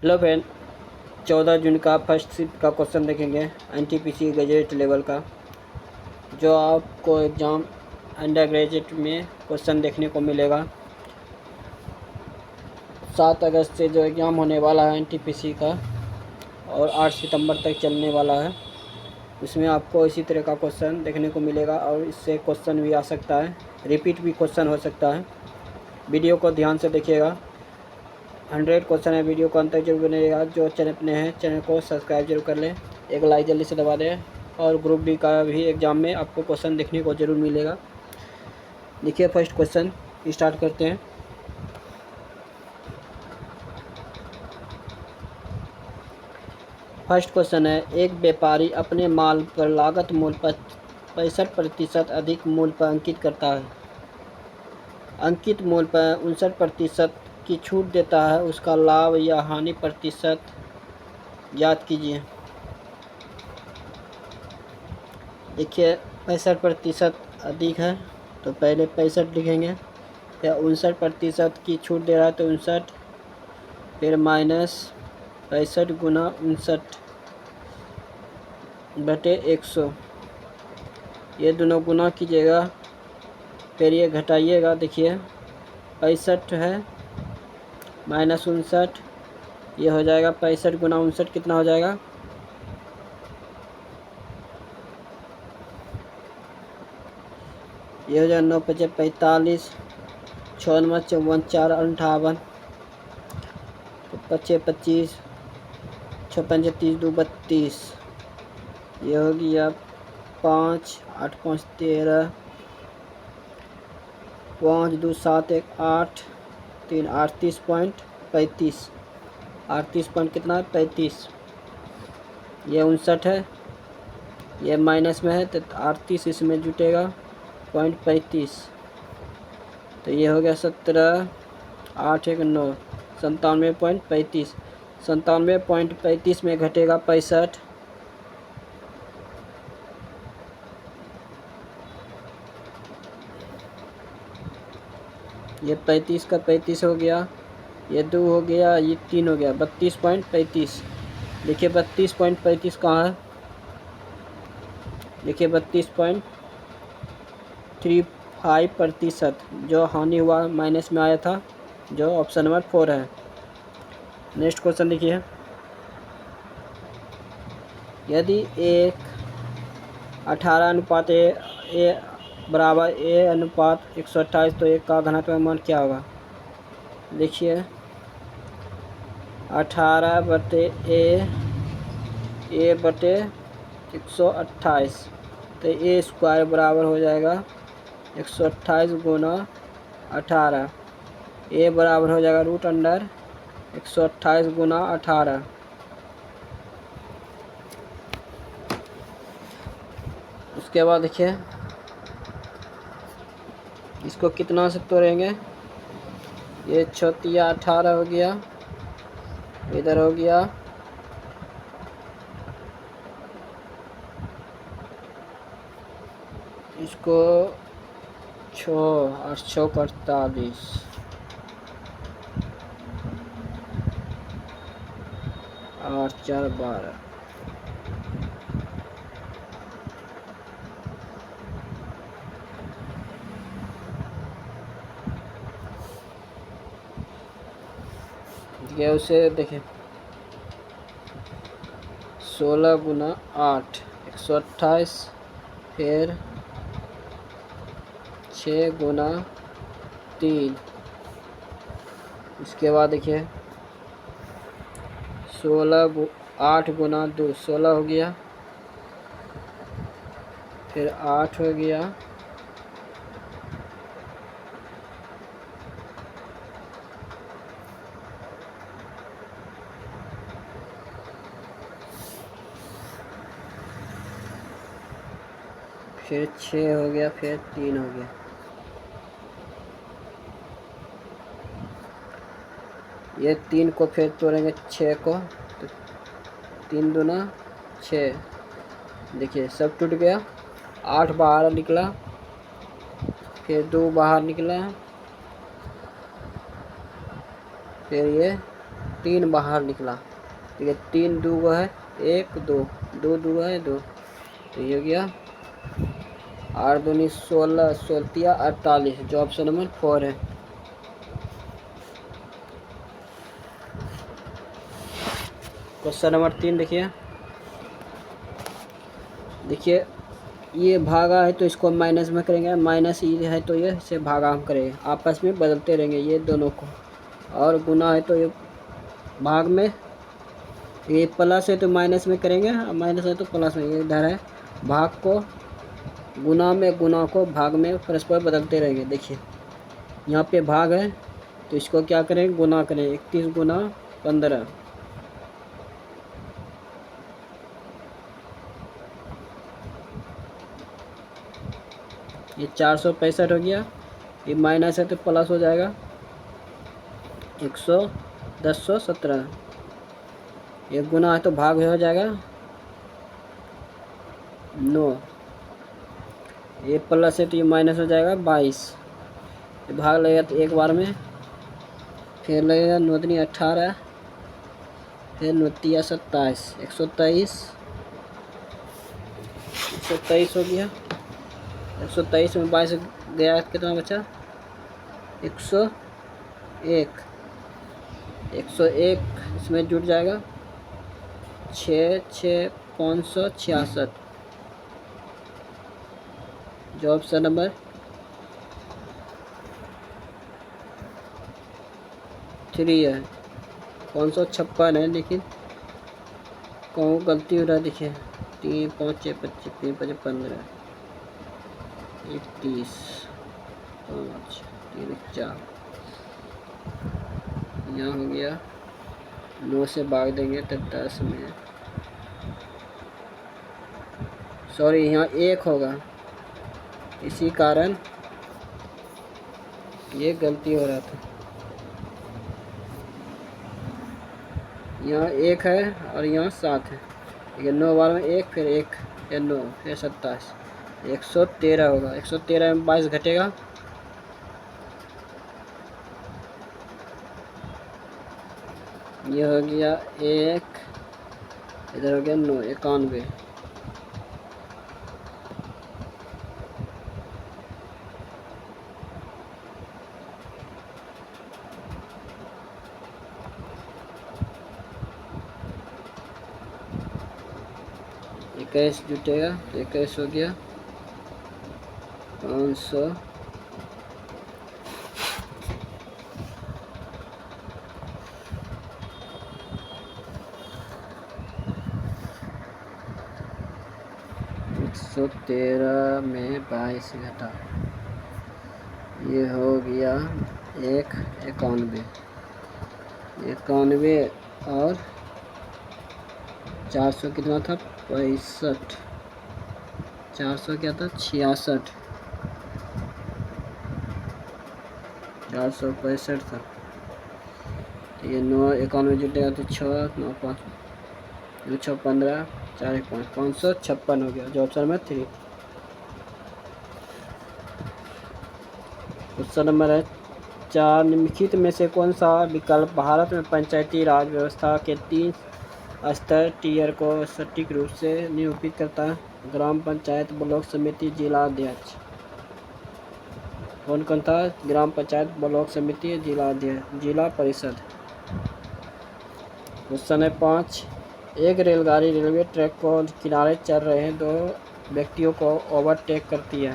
Hello friend, 14 जून का first shift का question देखेंगे एनटीपीसी ग्रेजुएट लेवल का, जो आपको एग्ज़ाम अंडर ग्रेजुएट में क्वेश्चन देखने को मिलेगा। 7 अगस्त से जो एग्ज़ाम होने वाला है एनटीपीसी का और 8 सितंबर तक चलने वाला है, उसमें आपको इसी तरह का क्वेश्चन देखने को मिलेगा और इससे क्वेश्चन भी आ सकता है, रिपीट भी क्वेश्चन हो सकता है। वीडियो को ध्यान से देखिएगा। 100 क्वेश्चन है, वीडियो को अंत तक जरूर बनेगा। जो चैनल अपने हैं चैनल को सब्सक्राइब जरूर कर लें, एक लाइक जल्दी से दबा दें और ग्रुप डी का भी एग्ज़ाम में आपको क्वेश्चन देखने को ज़रूर मिलेगा। देखिए फर्स्ट क्वेश्चन स्टार्ट करते हैं। फर्स्ट क्वेश्चन है, एक व्यापारी अपने माल पर लागत मूल्य पर 65% अधिक मूल्य पर अंकित करता है। अंकित मूल्य पर 59% की छूट देता है, उसका लाभ या हानि प्रतिशत याद कीजिए। देखिए 65% अधिक है तो पहले 65 लिखेंगे, या 59% की छूट दे रहा है तो 59, फिर माइनस 65 गुना 59 बटे 100, ये दोनों गुना कीजिएगा, फिर ये घटाइएगा। देखिए 65 है माइनस 59, ये हो जाएगा 65 गुना 59 कितना हो जाएगा, ये हो जाएगा 9 पचे 45, 6 नंबर 54, 4 58, 5 25, 6 पंजे 30, 2 32, ये हो गया 5, 8 5 13, 5 2 7 1 8, 3 38.35, 38 पॉइंट कितना है 35, ये 59 है, ये माइनस में है तो 38 इसमें जुटेगा 0.35, तो ये हो गया 17, 8 1 9, 97.35, 97.35 में घटेगा 65, ये 35 का 35 हो गया, ये 2 हो गया, ये 3 हो गया, 32.35। देखिए 32.35 कहाँ है, देखिए 32.35% जो हानि हुआ माइनस में आया था, जो ऑप्शन नंबर 4 है। नेक्स्ट क्वेश्चन देखिए, यदि एक 18:A बराबर A/128 तो एक का घनात्मक मान क्या होगा। देखिए 18/A/128 तो A स्क्वायर बराबर हो जाएगा 128 गुना 18, A बराबर हो जाएगा √128 गुना 18। उसके बाद देखिए इसको कितना से तोड़ेंगे, ये 6 18 हो गया, इधर हो गया 6 और 6 48, 8 4 12, उसे देखें 16 गुना 8 128, फिर 6 गुना 3, इसके बाद देखिए 8 गुना 2 16 हो गया, फिर 8 हो गया, फिर 6 हो गया, फिर 3 हो गया। ये 3 को फिर तोड़ेंगे 6 को, तो 3 दूना 6, देखिए सब टूट गया, 8 बाहर निकला, फिर 2 बाहर निकला, फिर ये 3 बाहर निकला। ठीक है, 3 2 है 1 2 2 2 है 2, तो ये हो गया 8 दूनी 16 16 48, जो ऑप्शन नंबर 4 है। क्वेश्चन नंबर 3 देखिए, ये भागा है तो इसको माइनस में करेंगे, माइनस ये है तो ये इसे भागा हम करेंगे, आपस में बदलते रहेंगे ये दोनों को। और गुना है तो ये भाग में, ये प्लस है तो माइनस में करेंगे, माइनस है तो प्लस में। ये इधर है भाग को गुना में, गुना को भाग में परस्पर बदलते रहेंगे। देखिए यहाँ पे भाग है तो इसको क्या करें, गुना करें। 31 गुना 15, ये 465 हो गया। ये माइनस है तो प्लस हो जाएगा 1017। ये गुना है तो भाग हो जाएगा 9। ये प्लस है तो ये माइनस हो जाएगा 22। ये भाग लगेगा तो एक बार में, फिर लगेगा 9 दूनी 18, फिर 9 तिया 27, 123 हो गया। 123 में 22 गया, कितना बचा 101। 101 इसमें जुड़ जाएगा 6 6 566, जो ऑप्शन नंबर 3 है। 556 है, लेकिन कहूँ गलती हो रहा है। देखिए 3 5 6 25 3 5 15 31 5 3 4, यहाँ हो गया 9 से भाग देंगे तो 10 में, सॉरी यहाँ 1 होगा, इसी कारण ये गलती हो रहा था। यहाँ 1 है और यहाँ 7 है। ठीक है, 9 बार में 1, फिर 1 फिर 9 फिर 27, 113 होगा। 113 में 22 घटेगा, ये हो गया 1, इधर हो गया 9 91। इक्कीस जुटेगा तो 21 हो गया 500। तो 13 में 22 घटा, ये हो गया 91 और 400 कितना था 65, 400 क्या था 66, 465 था। तो ये 9 91 जुटेगा तो 6 9 5 2 6 15 4 1 5 556 हो गया, जो ऑप्शन में 3। क्वेश्चन नंबर है 4, निम्नलिखित में से कौन सा विकल्प भारत में पंचायती राज व्यवस्था के 3 स्तर टीयर को सटीक रूप से निरूपित करता है? ग्राम पंचायत, ब्लॉक समिति, जिला अध्यक्ष। कौन कौन था? ग्राम पंचायत, ब्लॉक समिति, जिला अध्यक्ष, जिला परिषद। क्वेश्चन है 5, एक रेलगाड़ी रेलवे ट्रैक को किनारे चल रहे 2 व्यक्तियों को ओवरटेक करती है।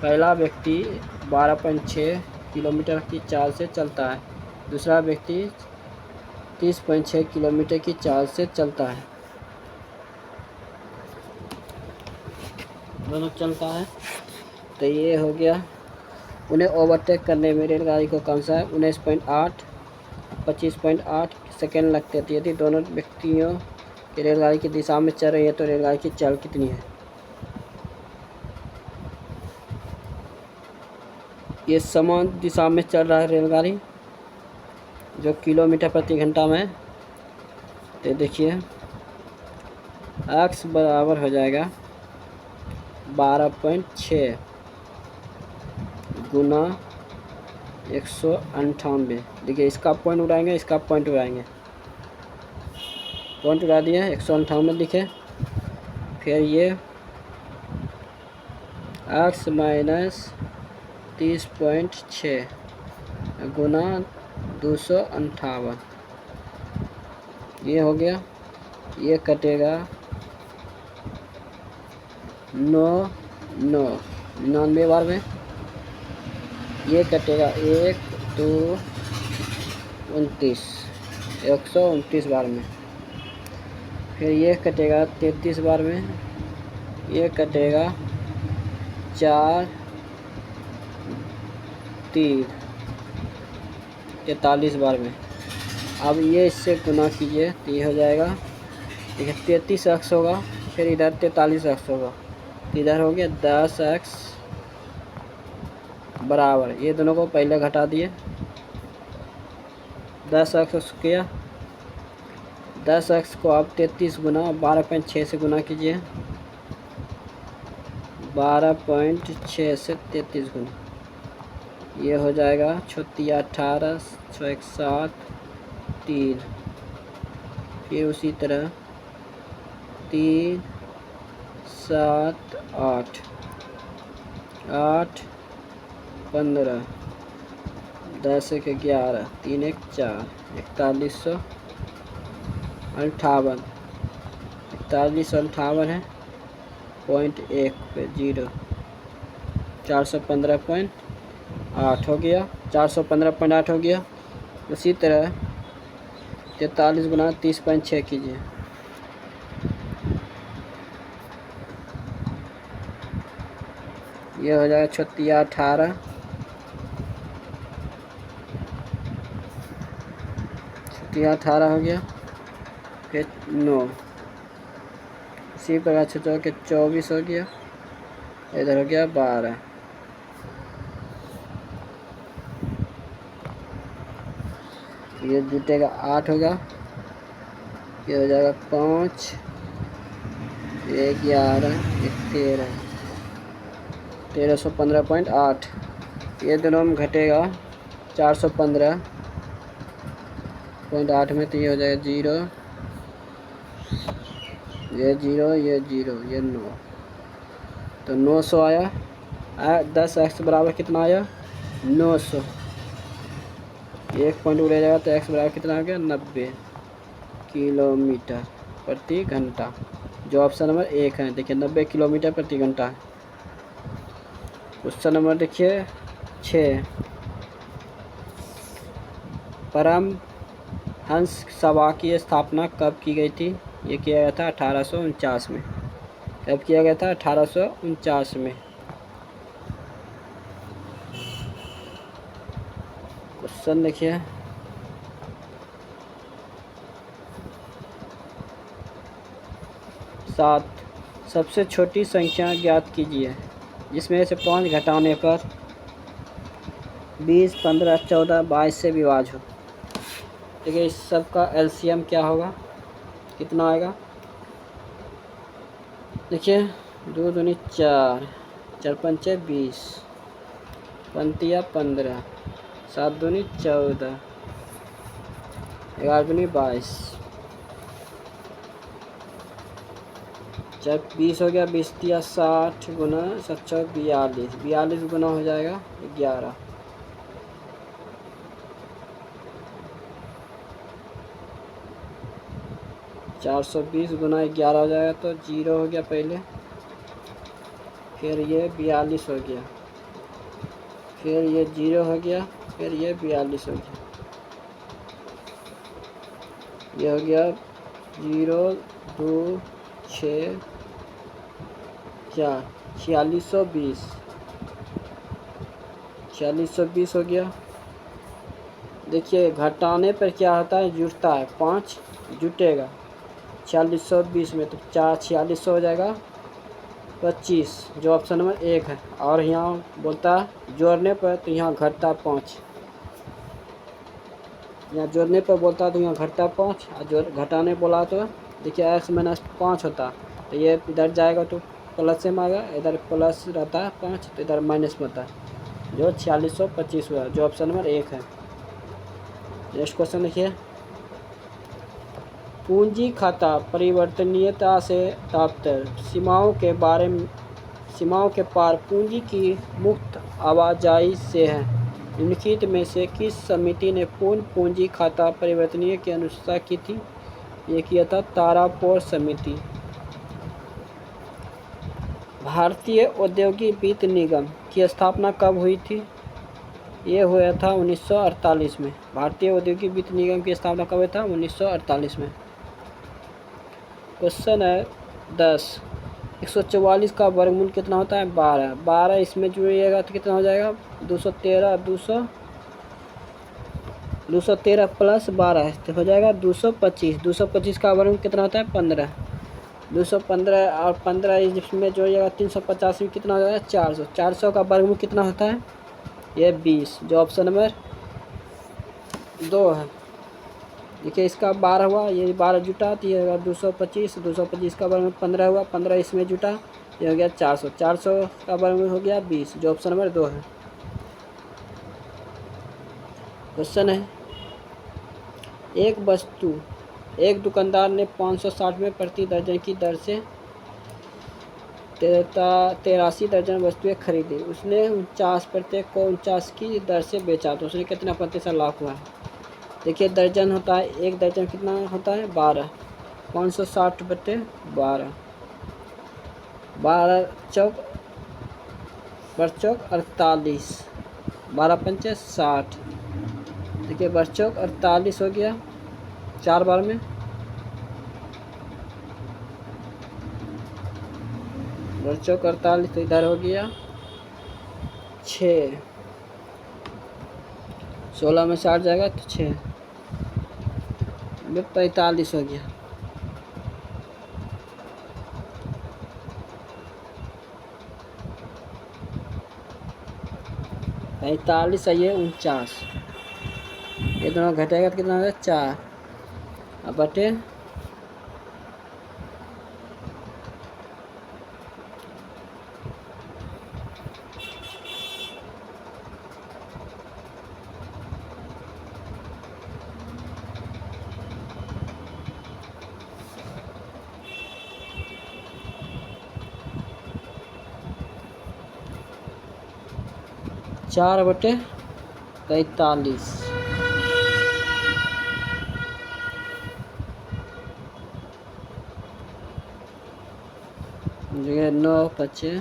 पहला व्यक्ति 12.6 किलोमीटर की चाल से चलता है, दूसरा व्यक्ति 30.6 किलोमीटर की चाल से चलता है। दोनों चलता है, तो ये हो गया। उन्हें ओवरटेक करने में रेलगाड़ी को कम सा 19.8 25.8 सेकेंड लगते थे। यदि दोनों व्यक्तियों की रेलगाड़ी की दिशा में चल रही है तो रेलगाड़ी की चाल कितनी है? ये समान दिशा में चल रहा है रेलगाड़ी, जो किलोमीटर प्रति घंटा में। तो देखिए x बराबर हो जाएगा 12.6 गुना 198। देखिए इसका पॉइंट उड़ाएंगे, इसका पॉइंट उड़ाएंगे, पॉइंट उड़ा दिए, 158 लिखे। फिर ये x माइनस 30.6 गुना 258, ये हो गया। ये कटेगा 99 बार में। ये कटेगा 129 बार में। फिर ये कटेगा 33 बार में। ये कटेगा 4 3 43 बार में। अब ये इससे गुना कीजिए तो ये हो जाएगा, देखिए 33x होगा, फिर इधर 43x होगा, तो इधर हो गया 10x बराबर, ये दोनों को पहले घटा दिए, 10x किया। 10x को आप 33 गुना 12.6 से गुना कीजिए, 12.6 से 33 गुना, ये हो जाएगा 18 107 3। फिर उसी तरह 3 7 8 8 15 10 1 11 3 1 4 4158 है, 0.1 पे 0, 415.8 हो गया, 415.8 हो गया। उसी तरह 43 गुना 30.6 कीजिए, ये हो जाएगा 18 हो गया। फिर 9, इसी प्रकार से 24 हो गया, इधर हो गया 12, ये जुटेगा 8 होगा, ये हो जाएगा 5, 11, 1315.8। ये दोनों में घटेगा 415.8 में, तो ये हो जाएगा 0, ये 0, ये 0, ये 9, तो 900 आया। 10x बराबर कितना आया? 900। एक पॉइंट उड़े जाएगा तो x बराबर कितना आ गया? 90 किलोमीटर प्रति घंटा, जो ऑप्शन नंबर 1 है। देखिए 90 किलोमीटर प्रति घंटा। क्वेश्चन नंबर देखिए 6, परमहंस सभा की स्थापना कब की गई थी? ये किया गया था 1849 में। कब किया गया था? 1849 में। क्वेश्चन देखिए 7, सबसे छोटी संख्या ज्ञात कीजिए जिसमें से 5 घटाने पर 20, 15, 14, 22 से विभाज्य हो। देखिए इस सब का एलसीएम क्या होगा, कितना आएगा? देखिए 2 दूनी 4, 4 पंचे 20, पंतिया 15, 7 दूनी 14, 11 दूनी 22, 20 हो गया, 20 दिया 60 गुना 7 42, 42 गुना हो जाएगा 11, 420 गुना 11 हो जाएगा, तो 0 हो गया पहले, फिर ये 42 हो गया, फिर ये 0 हो गया, फिर ये 42 हो गया, ये हो गया 0 2 6 4, 4620 हो गया। देखिए घटाने पर क्या होता है? जुटता है, 5 जुटेगा 4620 में, तो 4600 हो जाएगा 25, जो ऑप्शन नंबर 1 है। और यहाँ बोलता है जोड़ने पर, तो यहाँ घटता 5, यहाँ जोड़ने पर बोलता है तो यहाँ घटता 5, और जो घटाने बोला तो देखिए x माइनस 5 होता, तो ये इधर जाएगा तो प्लस से में आएगा, इधर प्लस रहता है 5, तो इधर माइनस में होता है, जो 4625 हुआ, जो ऑप्शन नंबर 1 है। नेक्स्ट क्वेश्चन देखिए पूंजी खाता परिवर्तनीयता से तात्पर्य सीमाओं के पार पूंजी की मुक्त आवाजाही से है। निम्नलिखित में से किस समिति ने पूर्ण पूंजी खाता परिवर्तनीय की अनुशंसा की थी? ये किया था तारापोर समिति। भारतीय औद्योगिक वित्त निगम की स्थापना कब हुई थी? ये हुआ था 1948 में। भारतीय औद्योगिक वित्त निगम की स्थापना कब हुआ था? 1948 में। क्वेश्चन है 10। 144 का वर्गमूल कितना होता है? 12। 12 इसमें जुड़िएगा तो कितना हो जाएगा? 213 213 प्लस 12 तो हो जाएगा 225। 225 का वर्गमूल कितना होता है? 15। 215 और 15 इसमें जोड़िएगा 350 में कितना हो जाएगा? 400। 400 का वर्गमूल कितना होता है? ये 20, जो ऑप्शन नंबर 2 है। देखिए इसका 12 हुआ, ये 12 जुटा तो ये होगा 225। 225 का वर्गमूल 15 हुआ, 15 इसमें जुटा, ये हो गया 400। 400 का वर्गमूल हो गया 20, जो ऑप्शन नंबर 2 है। क्वेश्चन है, एक वस्तु एक दुकानदार ने 560 में प्रति दर्जन की दर से 83 दर्जन वस्तुएं खरीदी। उसने 49 प्रत्येक को 49 की दर से बेचा, तो उसने कितना प्रतिशत लाभ हुआ? देखिए दर्जन होता है, एक दर्जन कितना होता है? 12। 560 बटे 12, 12 चौक 48, 12 पंचे 60। देखिए 12 चौक 48 हो गया, 4 बार में 12 चौक 48, तो इधर हो गया 6। 16 में 60 जाएगा तो 6 45 हो गया। पैंतालीस है, ये 49, ये दोनों घटेगा तो कितना होगा? 4। अब बटे 4 बटे 45, जगह 9 पचे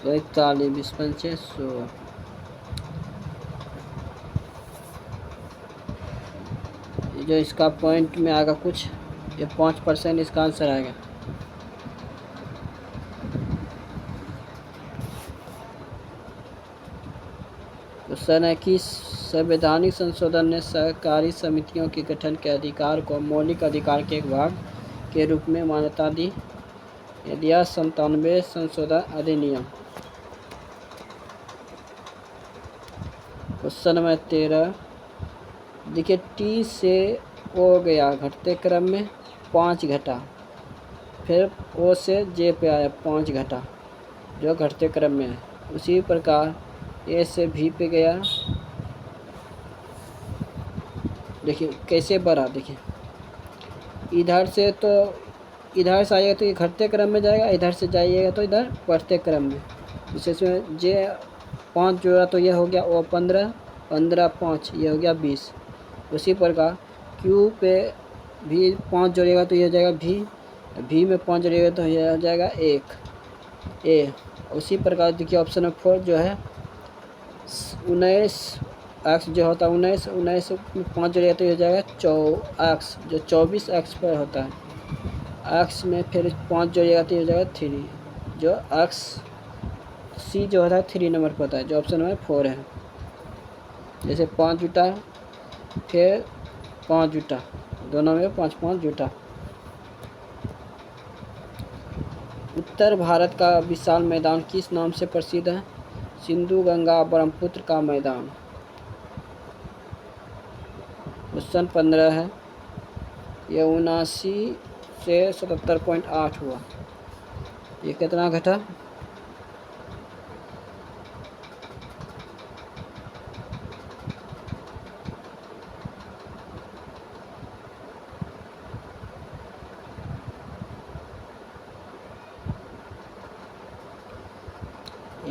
45, 20 पंचे 100। जो इसका पॉइंट में आएगा कुछ, ये 5% इसका आंसर आएगा। क्वेश्चन है कि संवैधानिक संशोधन ने सहकारी समितियों के गठन के अधिकार को मौलिक अधिकार के एक भाग के रूप में मान्यता दी। यदि 97 संशोधन अधिनियम। Question number 13। देखिए टी से ओ गया घटते क्रम में, 5 घटा, फिर ओ से जे पे आया 5 घटा, जो घटते क्रम में है। उसी प्रकार ए से भी पे गया, देखिए कैसे बढ़ा। देखिए इधर से तो इधर से आएगा तो ये घटते क्रम में जाएगा, इधर से जाइएगा तो इधर बढ़ते क्रम में। विशेष में जे 5 जोड़ा तो यह हो गया ओ 15, 15 5 ये हो गया 20। उसी प्रकार क्यू पे भी 5 जोड़ेगा तो यह हो जाएगा भी में 5 जोड़ेगा तो यह हो जाएगा 1 ए। उसी प्रकार देखिए ऑप्शन नंबर 4 जो है 19 एक्स जो होता है 19 में 5 जोड़ेगा तो यह हो जाएगा 4 एक्स, जो 24 एक्स पर होता है। एक्स में फिर 5 जोड़ेगा तो यह हो जाएगा 3, जो एक्स सी जो होता है 3 नंबर पर होता है, जो ऑप्शन नंबर 4 है। जैसे 5 जुटा फिर 5 जुटा, दोनों में 5 5 जुटा। उत्तर भारत का विशाल मैदान किस नाम से प्रसिद्ध है? सिंधु गंगा ब्रह्मपुत्र का मैदान। क्वेश्चन 15 है, यह 79 से 77.8 हुआ, ये कितना घटा?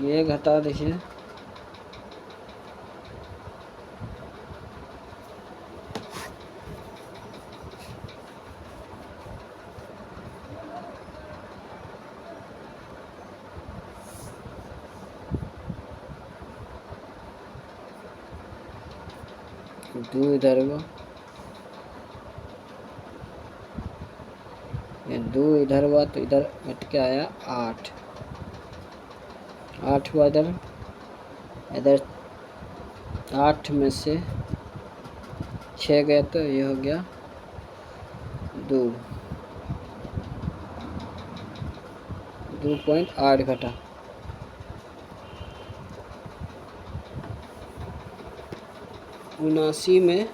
ये घटा देखिए, दो इधर हुआ, ये दो इधर हुआ तो इधर हट के आया 8, 8 हुआ इधर, इधर 8 में से 6 गया तो ये हो गया 2, 2.8 घटा। उनासी में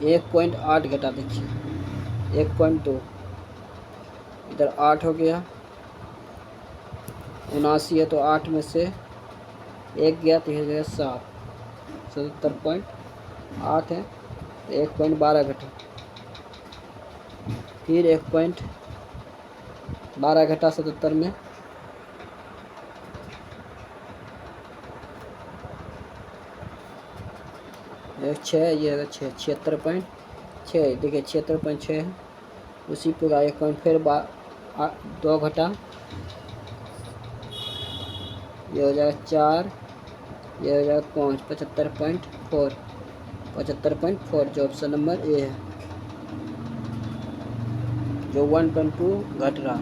1.8 घटा देखिए, 1.2, इधर 8 हो गया, 79 है तो 8 में से 1 गया तो यह जगह 7, 77.8 है तो 1.12 घटा, फिर 1.12 घटा 77 में, एक 6, ये है 6, 76.6, देखिए 76.6 है, उसी पूरा 1 पॉइंट फिर 2 घटा, ये हो जाएगा 4, ये हो जाएगा 5, 75.4, 75.4 जो ऑप्शन नंबर ए है, जो 1.2 घट रहा।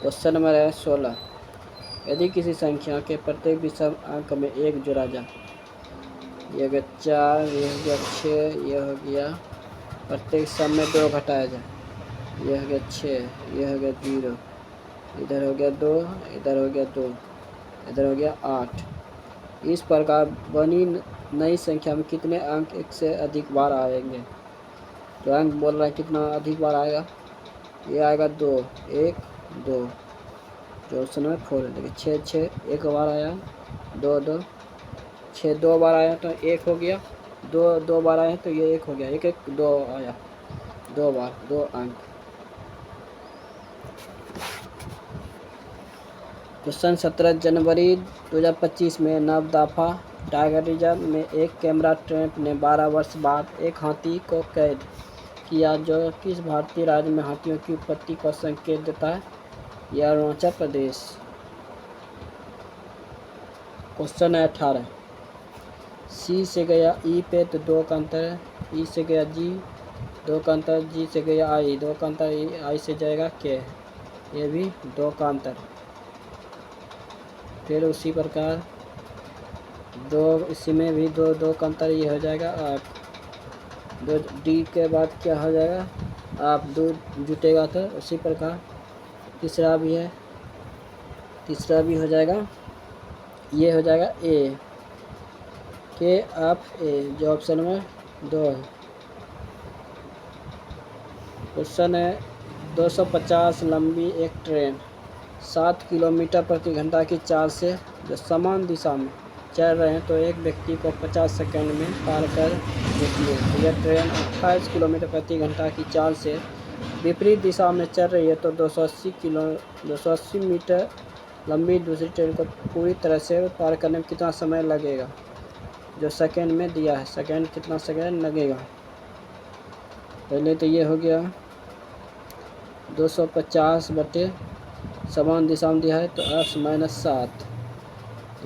क्वेश्चन नंबर है 16, यदि किसी संख्या के प्रत्येक विषम अंक में 1 जोड़ा जाए, ये हो गया 4, ये हो गया 6, ये हो गया, प्रत्येक सम में 2 घटाया जाए, ये हो गया 6, ये हो गया 0, इधर हो गया 2, इधर हो गया 2, इधर हो गया 8। इस प्रकार बनी नई संख्या में कितने अंक 1 से अधिक बार आएंगे? तो अंक बोल रहा है कितना अधिक बार आएगा, ये आएगा 2, 1, 2, जो ऑप्शन में 4 है। देखिए 6, 6 एक बार आया, 2, 2, 6 2 बार आया तो 1 हो गया, 2 2 बार आया तो ये 1 हो गया, 1 1 2 आया, 2 बार 2 अंक। क्वेश्चन 17 जनवरी 2025 में नवदाफा टाइगर रिजर्व में एक कैमरा ट्रैप ने 12 वर्ष बाद एक हाथी को कैद किया, जो किस भारतीय राज्य में हाथियों की उत्पत्ति का संकेत देता है? यह अरुणाचल प्रदेश। क्वेश्चन है 18, सी से गया ई पे तो 2 का अंतर है, ई से गया जी 2 का अंतर, जी से गया आई 2 का अंतर, आई से जाएगा के, ये भी 2 का अंतर। फिर उसी प्रकार 2 इसी में भी 2 2 का अंतर, ये हो जाएगा 8। 2 डी के बाद क्या हो जाएगा, आप 2 जुटेगा तो उसी प्रकार तीसरा भी है, तीसरा भी हो जाएगा, ये हो जाएगा ए के ऑफ ए, जो ऑप्शन नंबर 2 है। क्वेश्चन है 250 लंबी एक ट्रेन 7 किलोमीटर प्रति घंटा की चाल से जो समान दिशा में चल रहे हैं तो एक व्यक्ति को 50 सेकंड में पार कर देती है। तो यह ट्रेन 28 किलोमीटर प्रति घंटा की चाल से विपरीत दिशा में चल रही है तो 280 मीटर लंबी दूसरी ट्रेन को पूरी तरह से पार करने में कितना समय लगेगा? जो सेकंड में दिया है, सेकंड कितना सेकंड लगेगा। पहले तो ये हो गया 250 बटे समान दिशा में दिया है तो 8-7,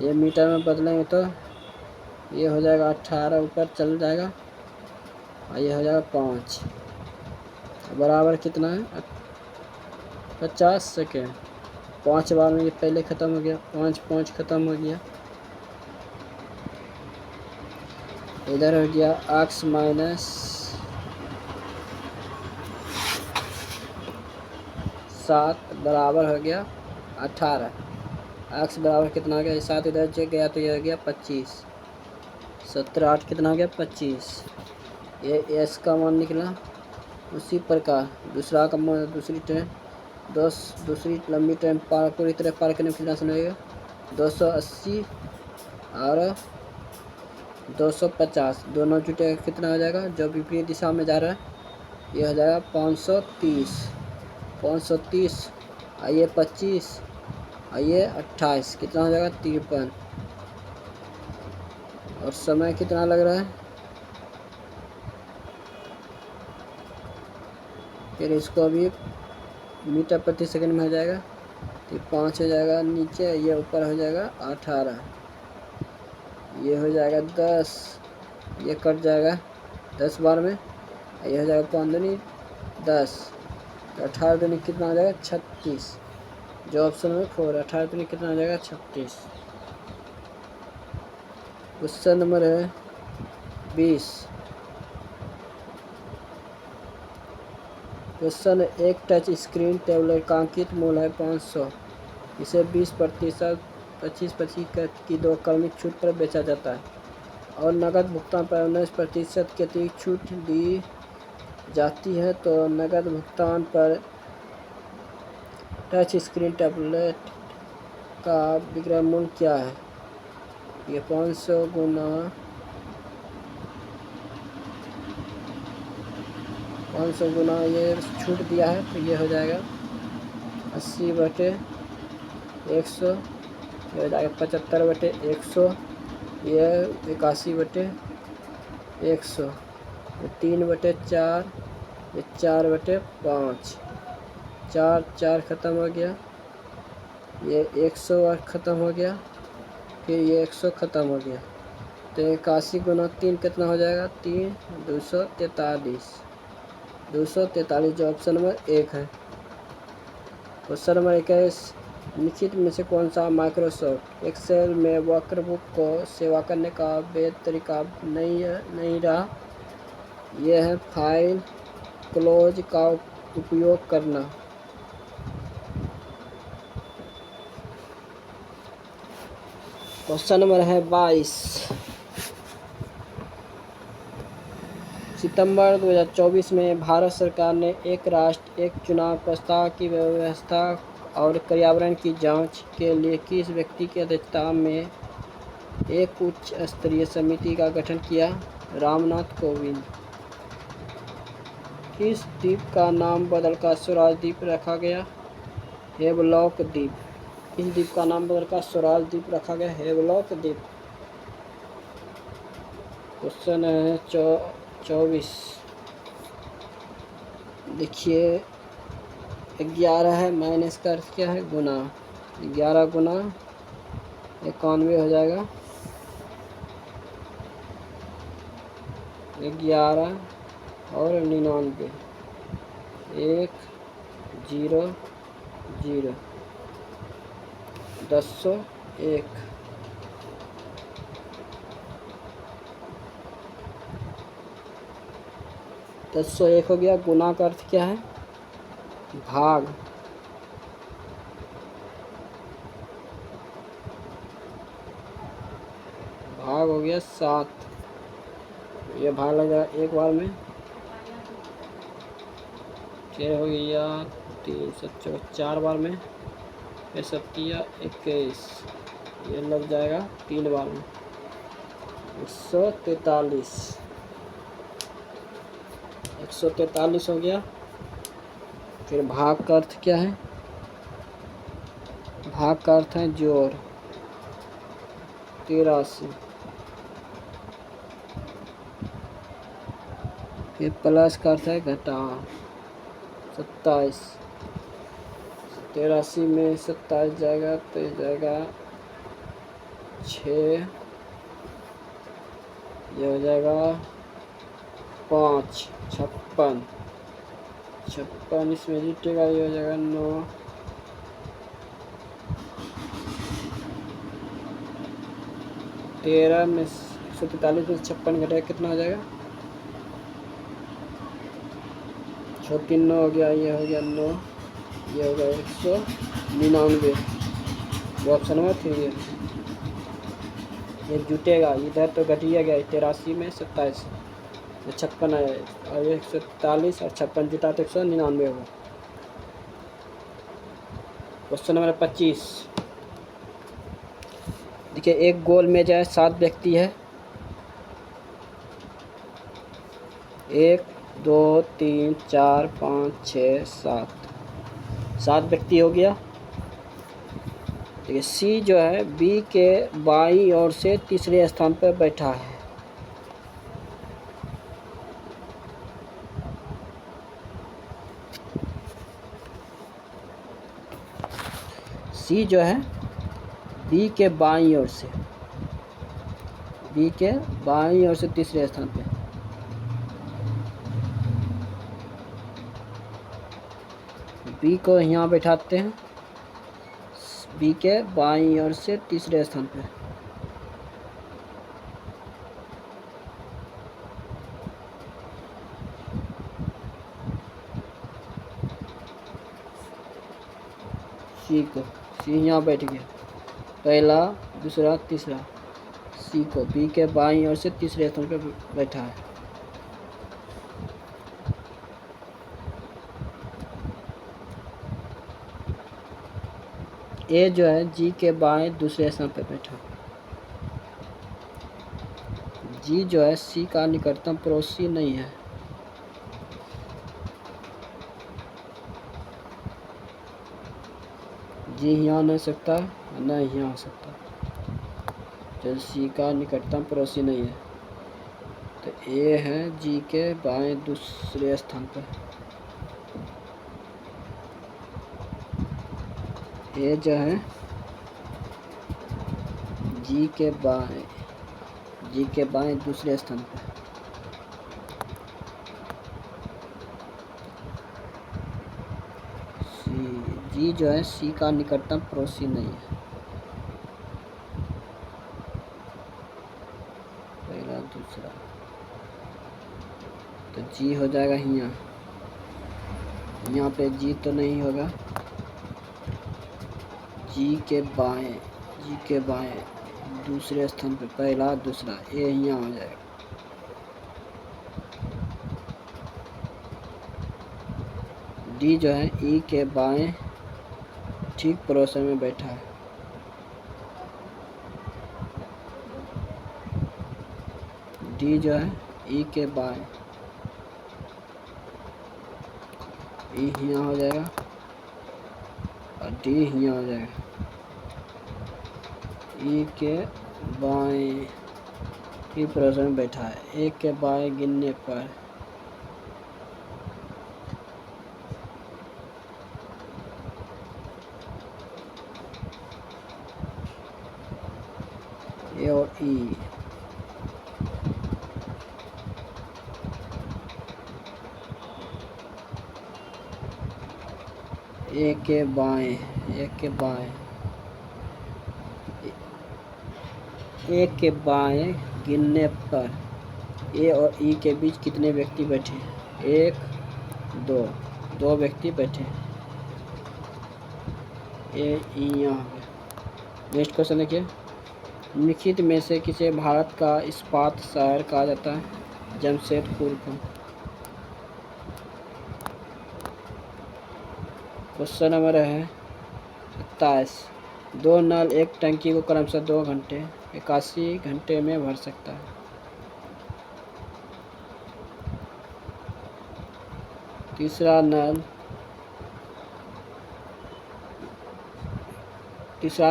ये मीटर में बदलेंगे तो ये हो जाएगा 18 ऊपर चल जाएगा और ये हो जाएगा 5, बराबर कितना है 50 सेकेंड। 5 बार में ये पहले ख़त्म हो गया, 5 ख़त्म हो गया, इधर हो गया x माइनस 7 बराबर हो गया 18, x बराबर कितना हो गया, 7 इधर से गया तो ये हो गया 25, 17 8 कितना हो गया 25, ये s का मान निकला। उसी प्रकार दूसरा का मान, दूसरी ट्रेन दूसरी लंबी ट्रेन पार पूरी तरह पार करने में कितना समय लगेगा? 280 और 250 दोनों जुटे कितना हो जाएगा? जो विपरीत दिशा में जा रहा है ये हो जाएगा 530 आइए 25 आइए 28 कितना हो जाएगा? 53। और समय कितना लग रहा है? फिर इसको अभी मीटर प्रति सेकंड में हो जाएगा तो 5 हो जाएगा नीचे, ये ऊपर हो जाएगा 18, ये हो जाएगा 10, ये कट जाएगा 10 बार में, ये हो जाएगा 5 दूनी 10, तो 18 दूनी कितना हो जाएगा? 36। जो ऑप्शन में 4 18 दूनी कितना हो जाएगा? 36। क्वेश्चन नंबर है 20। क्वेश्चन, एक टच स्क्रीन टैबलेट का अंकित मूल्य है 500, इसे 20% 25% की 2 क्रमिक छूट पर बेचा जाता है और नकद भुगतान पर 19% की अतिरिक्त छूट दी जाती है, तो नकद भुगतान पर टच स्क्रीन टैबलेट का विक्रय मूल्य क्या है? ये 500 गुना 500 गुना ये छूट दिया है तो ये हो जाएगा 80/100, ये हो जाएगा 75/100, ये 81/100, ये 3/4, ये 4/5, 4 ख़त्म हो गया, ये 100 ख़त्म हो गया, फिर ये 100 ख़त्म हो गया, तो 81 गुना 3 कितना हो जाएगा? 3 243 जो ऑप्शन नंबर 1 है। क्वेश्चन नंबर 21, निश्चित में से कौन सा माइक्रोसॉफ्ट एक्सेल में वर्कबुक को सेवा करने का वैध तरीका नहीं रहा? यह है फाइल क्लोज का उपयोग करना। क्वेश्चन नंबर है 22, सितंबर 2024 में भारत सरकार ने एक राष्ट्र एक चुनाव प्रस्ताव की व्यवस्था और पर्यावरण की जांच के लिए किस व्यक्ति की अध्यक्षता में एक उच्च स्तरीय समिति का गठन किया? रामनाथ कोविंद। किस द्वीप का नाम बदलकर स्वराज द्वीप रखा गया? हेवलॉक द्वीप। किस द्वीप का नाम बदलकर स्वराज द्वीप रखा गया? हेवलॉक द्वीप। क्वेश्चन है 24, देखिए 11 है, माइनस का अर्थ क्या है? गुना। 11 गुना 91 हो जाएगा, 11 और 99, 1 0 0 1001। दस सौ एक हो गया। गुना का अर्थ क्या है? भाग। भाग हो गया 7, ये भाग लग जाएगा एक बार में, फिर हो गया 3 7 4 बार में, फिर 7 21, ये लग जाएगा 3 बार में, 143 हो गया। फिर भाग का अर्थ क्या है? भाग का अर्थ है जोड़, 83। फिर प्लस का अर्थ है घटा, 27। 83 में 27 जाएगा तो ये जाएगा 6, ये हो जाएगा 5, 56, इसमें जीतेगा, ये हो जाएगा 9, 13 में 143 में 56 घटेगा कितना हो जाएगा? 9 हो गया, ये हो गया 9, ये हो गया 199, जो ऑप्शन नंबर 3 है। ये जुटेगा, इधर तो घटिया गया 83 में 27, 56 आया और 143 और 56 जुटा तो 199 होगा। Question number 25। देखिए एक गोल में जो है 7 व्यक्ति है। 1 2 3 4 5 6 7 व्यक्ति हो गया। देखिए सी जो है बी के बाईं ओर से तीसरे स्थान पर बैठा है। सी जो है बी के बाईं ओर से तीसरे स्थान पे। बी को यहाँ बैठाते हैं, बी के बाईं ओर से तीसरे स्थान पे। सी यहाँ बैठ गया, पहला दूसरा तीसरा। सी को बी के बाईं ओर से तीसरे स्थान पे बैठा है। ए जो है जी के बाएं दूसरे स्थान पे बैठा। जी जो है सी का निकटतम पड़ोसी नहीं है। जी यहाँ नहीं सकता, न यहाँ हो सकता, जो सी का निकटतम पड़ोसी नहीं है। तो ए है जी के बाएं दूसरे स्थान पर। ए जो है जी के बाएं दूसरे स्थान पर। जी जो है सी का निकटतम पड़ोसी नहीं है। पहला दूसरा, तो जी हो जाएगा यहाँ पे जी तो नहीं होगा। जी के बाएं दूसरे स्थान पे पहला दूसरा, ए यहाँ हो जाएगा। डी जो है ई के बाएं ठीक पड़ोसन में बैठा है। डी जो है ई के बाएं, ई यहाँ हो जाएगा और डी यहाँ हो जाएगा। ई के बाएं ठीक पड़ोसन में बैठा है। एक के बाएं गिनने पर ए और ई, एक के बाएं गिनने पर ए और ई के बीच कितने व्यक्ति बैठे? 1 2 व्यक्ति बैठे। ए ई यहाँ हो गया। नेक्स्ट क्वेश्चन देखिए, निम्नलिखित में से किसे भारत का इस्पात शहर कहा जाता है? जमशेदपुर को। क्वेश्चन नंबर है 27। 2 नल एक टंकी को क्रमशः 2 घंटे 81 घंटे में भर सकता है। तीसरा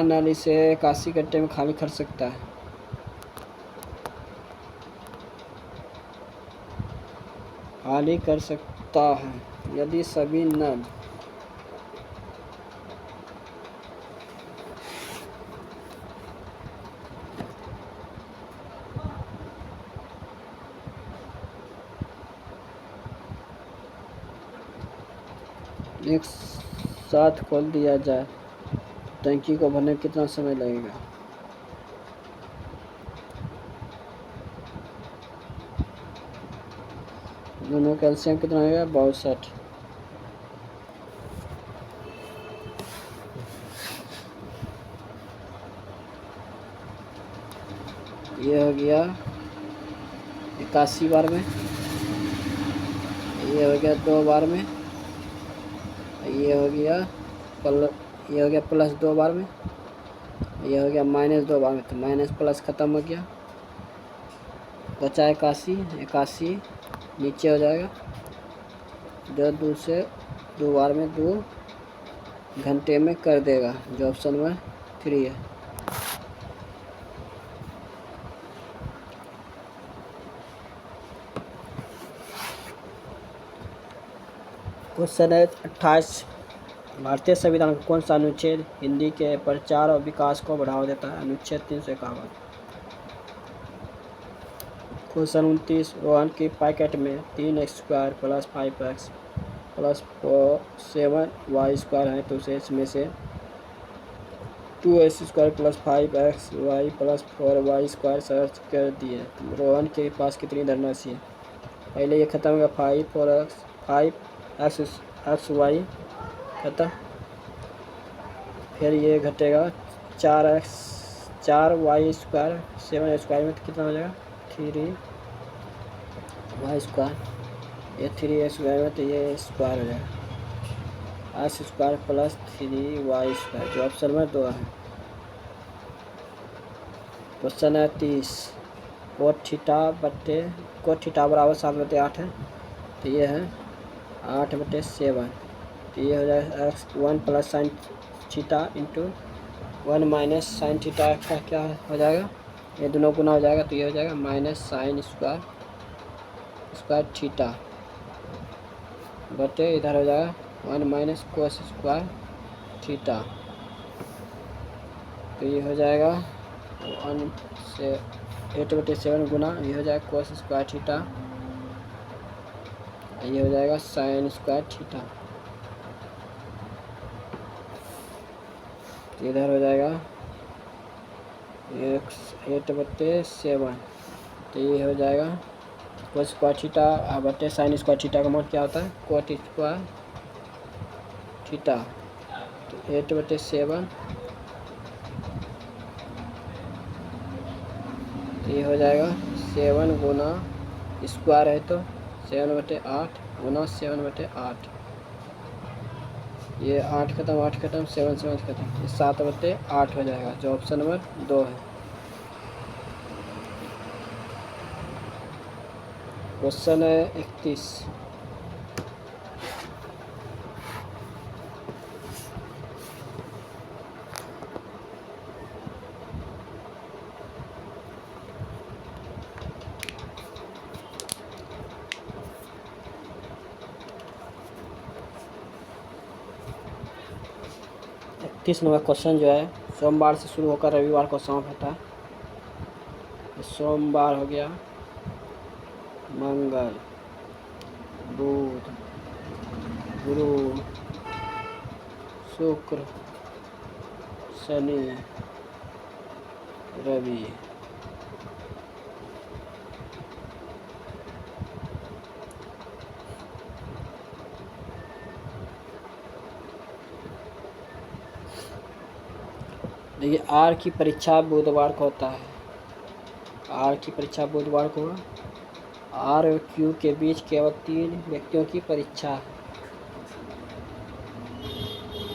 नल इसे 81 घंटे में खाली कर सकता है। खाली कर सकता है यदि सभी नल एक साथ खोल दिया जाए। टंकी को भरने में कितना समय लगेगा? दोनों का एलसीएम कितना होगा? 62। ये हो गया 81 बार में, ये हो गया 2 बार में, ये हो गया ये हो गया प्लस 2 बार में, ये हो गया माइनस 2 बार में, तो माइनस प्लस ख़त्म हो गया, बचा 81, 81 नीचे हो जाएगा, जो 2 से 2 बार में 2 घंटे में कर देगा, जो ऑप्शन नंबर 3 है। क्वेश्चन है 28, भारतीय संविधान का कौन सा अनुच्छेद हिंदी के प्रचार और विकास को बढ़ावा देता है? अनुच्छेद 351। क्वेश्चन 29, रोहन की पैकेट में 3x² + 5x + 7y² है, तो उसे इसमें से 2x² + 5xy + 4y² सर्च कर दिए। रोहन के पास कितनी धनराशि है? पहले ये ख़त्म होगा 5xy खत्म, फिर ये घटेगा 4y², 7y² में कितना हो जाएगा 3y², ये 3x² में तो ये स्क्वायर हो जाएगा, x² + 3y², जो ऑप्शन में 2 है। क्वेश्चन है 30, कोट थीटा बराबर 7/8 है, तो ये है 8/7, तो ये हो जाएगा 1 + sin theta into 1 - sin theta का क्या हो जाएगा, ये दोनों गुना हो जाएगा, तो ये हो जाएगा -sin² थीटा बटे इधर हो जाएगा 1 - cos² थीटा, तो ये हो जाएगा 1 से 8/7 गुना, ये हो जाएगा cos² थीटा, ये हो जाएगा sin² थीटा, इधर हो जाएगा 8/7, तो ये हो जाएगा cos² थीटा बटे sin² थीटा का मान क्या होता है cot² थीटा, तो 8/7, तो ये हो जाएगा 7 गुना स्क्वायर है तो 7/8 गुना 7/8, ये 8 खत्म 8 खत्म 7 खत्म, ये 7/8 हो जाएगा, जो ऑप्शन नंबर 2 है। क्वेश्चन है 31, नंबर क्वेश्चन जो है सोमवार से शुरू होकर रविवार को समाप्त होता है। सोमवार हो गया, मंगल, बुध, गुरु, शुक्र, शनि, रवि। देखिए आर की परीक्षा बुधवार को होता है, आर की परीक्षा बुधवार को होगा। आर और क्यू के बीच केवल 3 व्यक्तियों की परीक्षा है,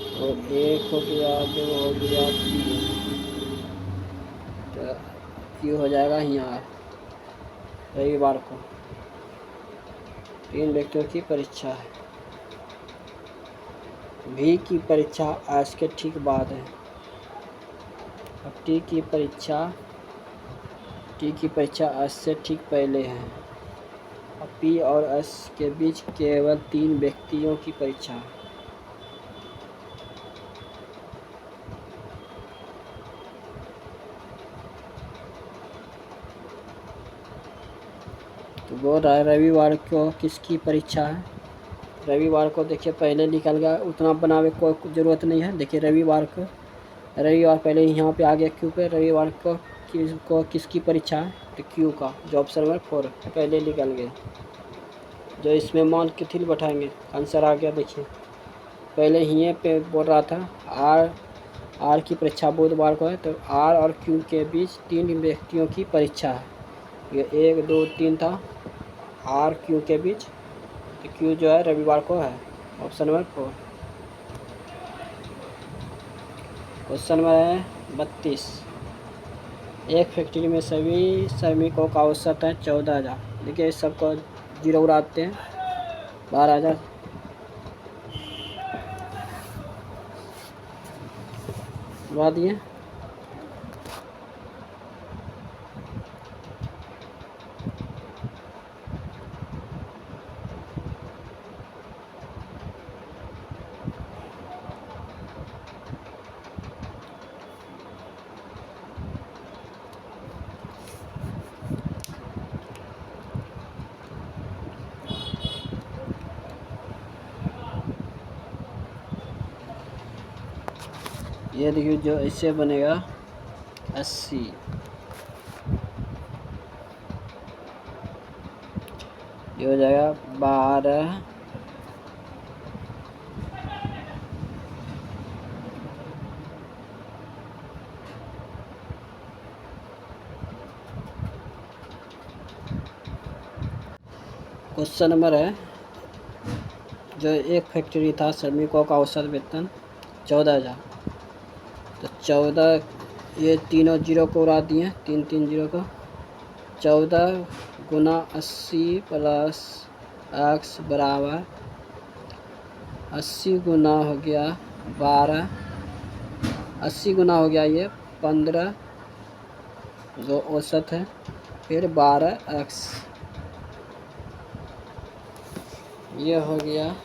तो 1 हो गया, 2 हो गया, 3, तो क्यू हो जाएगा यहाँ रविवार को, 3 व्यक्तियों की परीक्षा है। भी की परीक्षा आज के ठीक बाद है, अब टी की परीक्षा आज से ठीक पहले है। अब पी और एस के बीच केवल 3 व्यक्तियों की परीक्षा है। तो बोल रहा है रविवार को किसकी परीक्षा है? रविवार को देखिए पहले निकल गया, उतना बनावे कोई ज़रूरत नहीं है। देखिए रविवार पहले यहाँ पे आ गया क्यू पे, रविवार को किसकी परीक्षा है? तो क्यू का, जो ऑप्शन नंबर 4 पहले निकल गया। जो इसमें मान किथिल बैठाएंगे, आंसर आ गया। देखिए पहले यहीं पे बोल रहा था आर की परीक्षा बुधवार को है, तो आर और क्यू के बीच 3 व्यक्तियों की परीक्षा है। ये 1 2 3 था आर क्यू के बीच, तो क्यू जो है रविवार को है, ऑप्शन नंबर 4। क्वेश्चन नंबर है 32। एक फैक्ट्री में सभी श्रमिकों का औसत है 14,000। देखिए इस सबको जीरो उड़ाते हैं। 12,000 उड़ा दिए। ये देखिए जो इससे बनेगा 80। ये हो जाएगा 12। क्वेश्चन नंबर है जो एक फैक्ट्री था श्रमिकों का औसत वेतन 14,000। तो 14 ये तीनों जीरो को उड़ा दिए, तीन तीन जीरो को। 14 गुना 80 प्लस x बराबर 80 गुना हो गया 12। 80 गुना हो गया ये 15 जो औसत है, फिर 12x। ये हो गया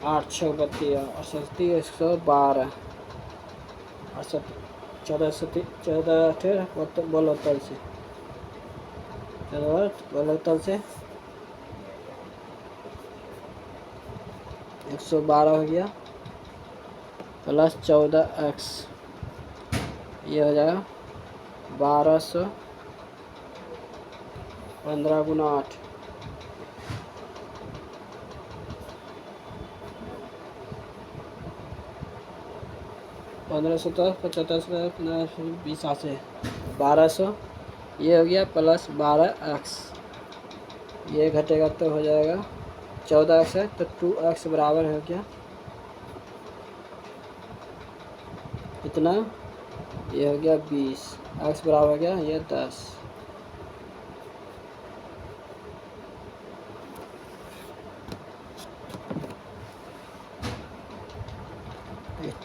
832 112 14 बोलो तल से 112 हो गया प्लस 14x। ये हो जाएगा 1200। 15 गुना 8 1500 तो 75 20 से 1200। ये हो गया प्लस 12x। ये घटेगा तो हो जाएगा 14x है तो 2x बराबर हो गया इतना। ये हो गया 20। x बराबर हो गया ये 10।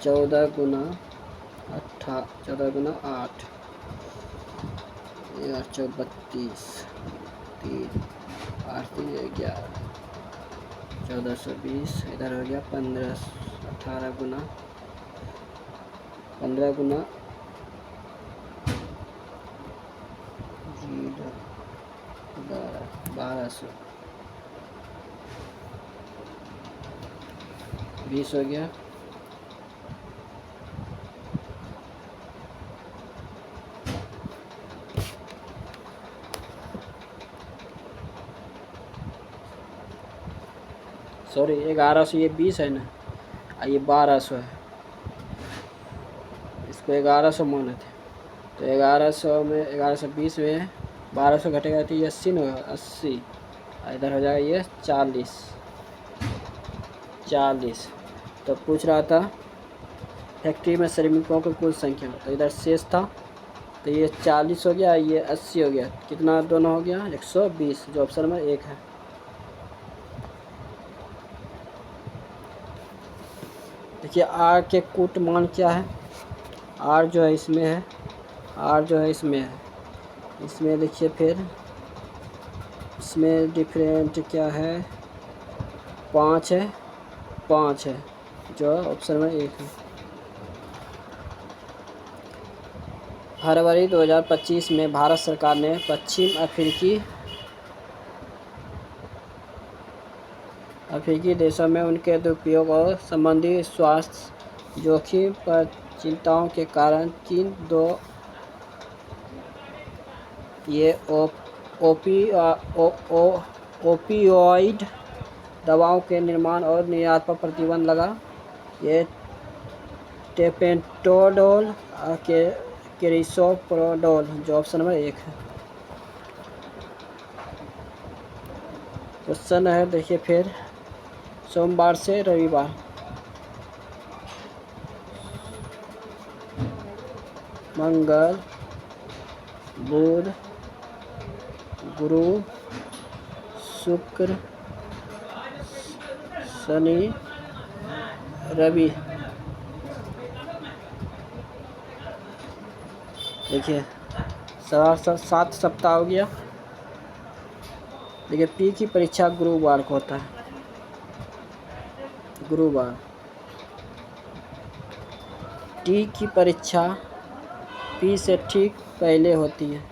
14 गुना 8 ये 32 3 8 3 11 1420। इधर हो गया 15 18 गुना 15 गुना 1200 20 हो गया। सॉरी 1100 ये 20 है ना, ये 1200 है। इसको 1100 माने थे तो 1100 में 1120 में 1200 घटेगा तो ये 80 न होगा 80। इधर हो जाएगा ये 40। तो पूछ रहा था फैक्ट्री में श्रमिकों की कुल संख्या, तो इधर शेष था तो ये 40 हो गया, ये 80 हो गया। कितना दोनों हो गया 120 जो ऑप्शन में 1 है। देखिए आर के कूट मान क्या है। आर जो है इसमें है, आर जो है इसमें है। इसमें देखिए फिर इसमें डिफरेंट क्या है 5 है जो ऑप्शन में 1 है। फरवरी 2025 में भारत सरकार ने पश्चिम अफ्रीकी देशों में उनके दुरुपयोग और संबंधी स्वास्थ्य जोखिम पर चिंताओं के कारण किन 2 ये ओपियोइड दवाओं के निर्माण और निर्यात पर प्रतिबंध लगा। ये टेपेंटोडोल के क्रिसोप्रोडोल जो ऑप्शन नंबर 1 है। क्वेश्चन है देखिए फिर सोमवार से रविवार मंगल, बुध, गुरु, शुक्र, शनि, रवि। देखिए 7 सप्ताह हो गया। देखिए पी की परीक्षा गुरुवार को होता है, गुरुवार। टी की परीक्षा पी से ठीक पहले होती है।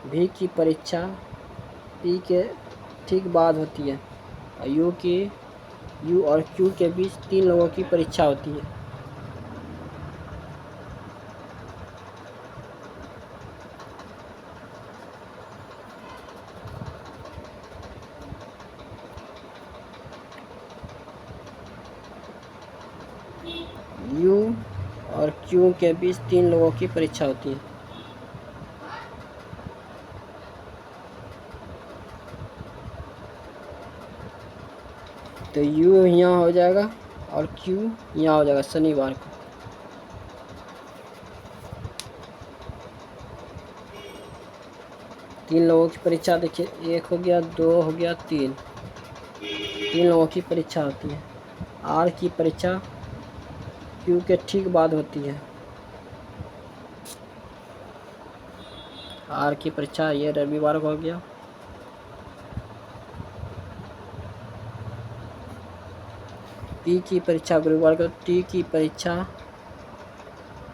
भी की परीक्षा पी के ठीक बाद होती है। और यू और क्यू के बीच 3 लोगों की परीक्षा होती है। यू और क्यू के बीच 3 लोगों की परीक्षा होती है। तो यू यहाँ हो जाएगा और क्यू यहाँ हो जाएगा शनिवार को। तीन लोगों की परीक्षा देखिए, 1 हो गया, 2 हो गया, 3 लोगों की परीक्षा होती है। आर की परीक्षा क्यू के ठीक बाद होती है। आर की परीक्षा ये रविवार को हो गया। पी की परीक्षा गुरुवार को। टी की परीक्षा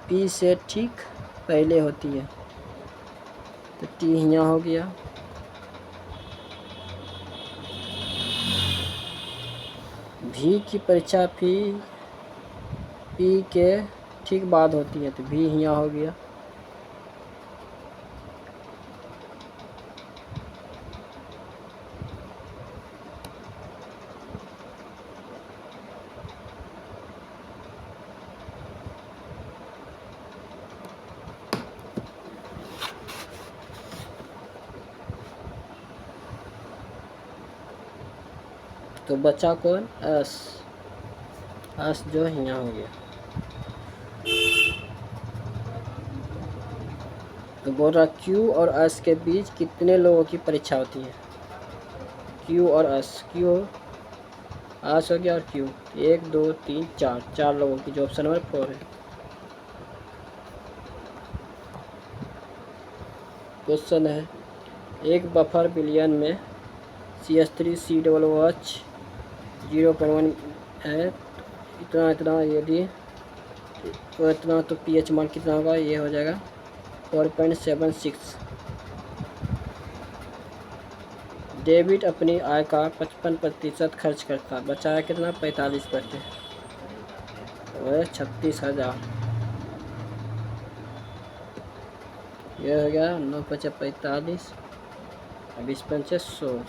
पी से ठीक पहले होती है, तो टी यहाँ हो गया। भी की परीक्षा पी के ठीक बाद होती है, तो भी यहाँ हो गया। तो बचा कौन? एस जो यहाँ हो गया। तो बोल रहा क्यू और एस के बीच कितने लोगों की परीक्षा होती है? क्यू और एस, क्यू एस हो गया और क्यू, 1 2 3 4 लोगों की, जो ऑप्शन नंबर 4 है। क्वेश्चन है, एक बफर बिलियन में CH3 COOH 0.1 है, इतना यदि तो इतना, तो pH मान कितना होगा? ये हो जाएगा 4.76। डेविड अपनी आय का 55% खर्च करता, बचाया कितना? 45%, वह 36,000। यह हो गया 9 × 45, 20 × 100,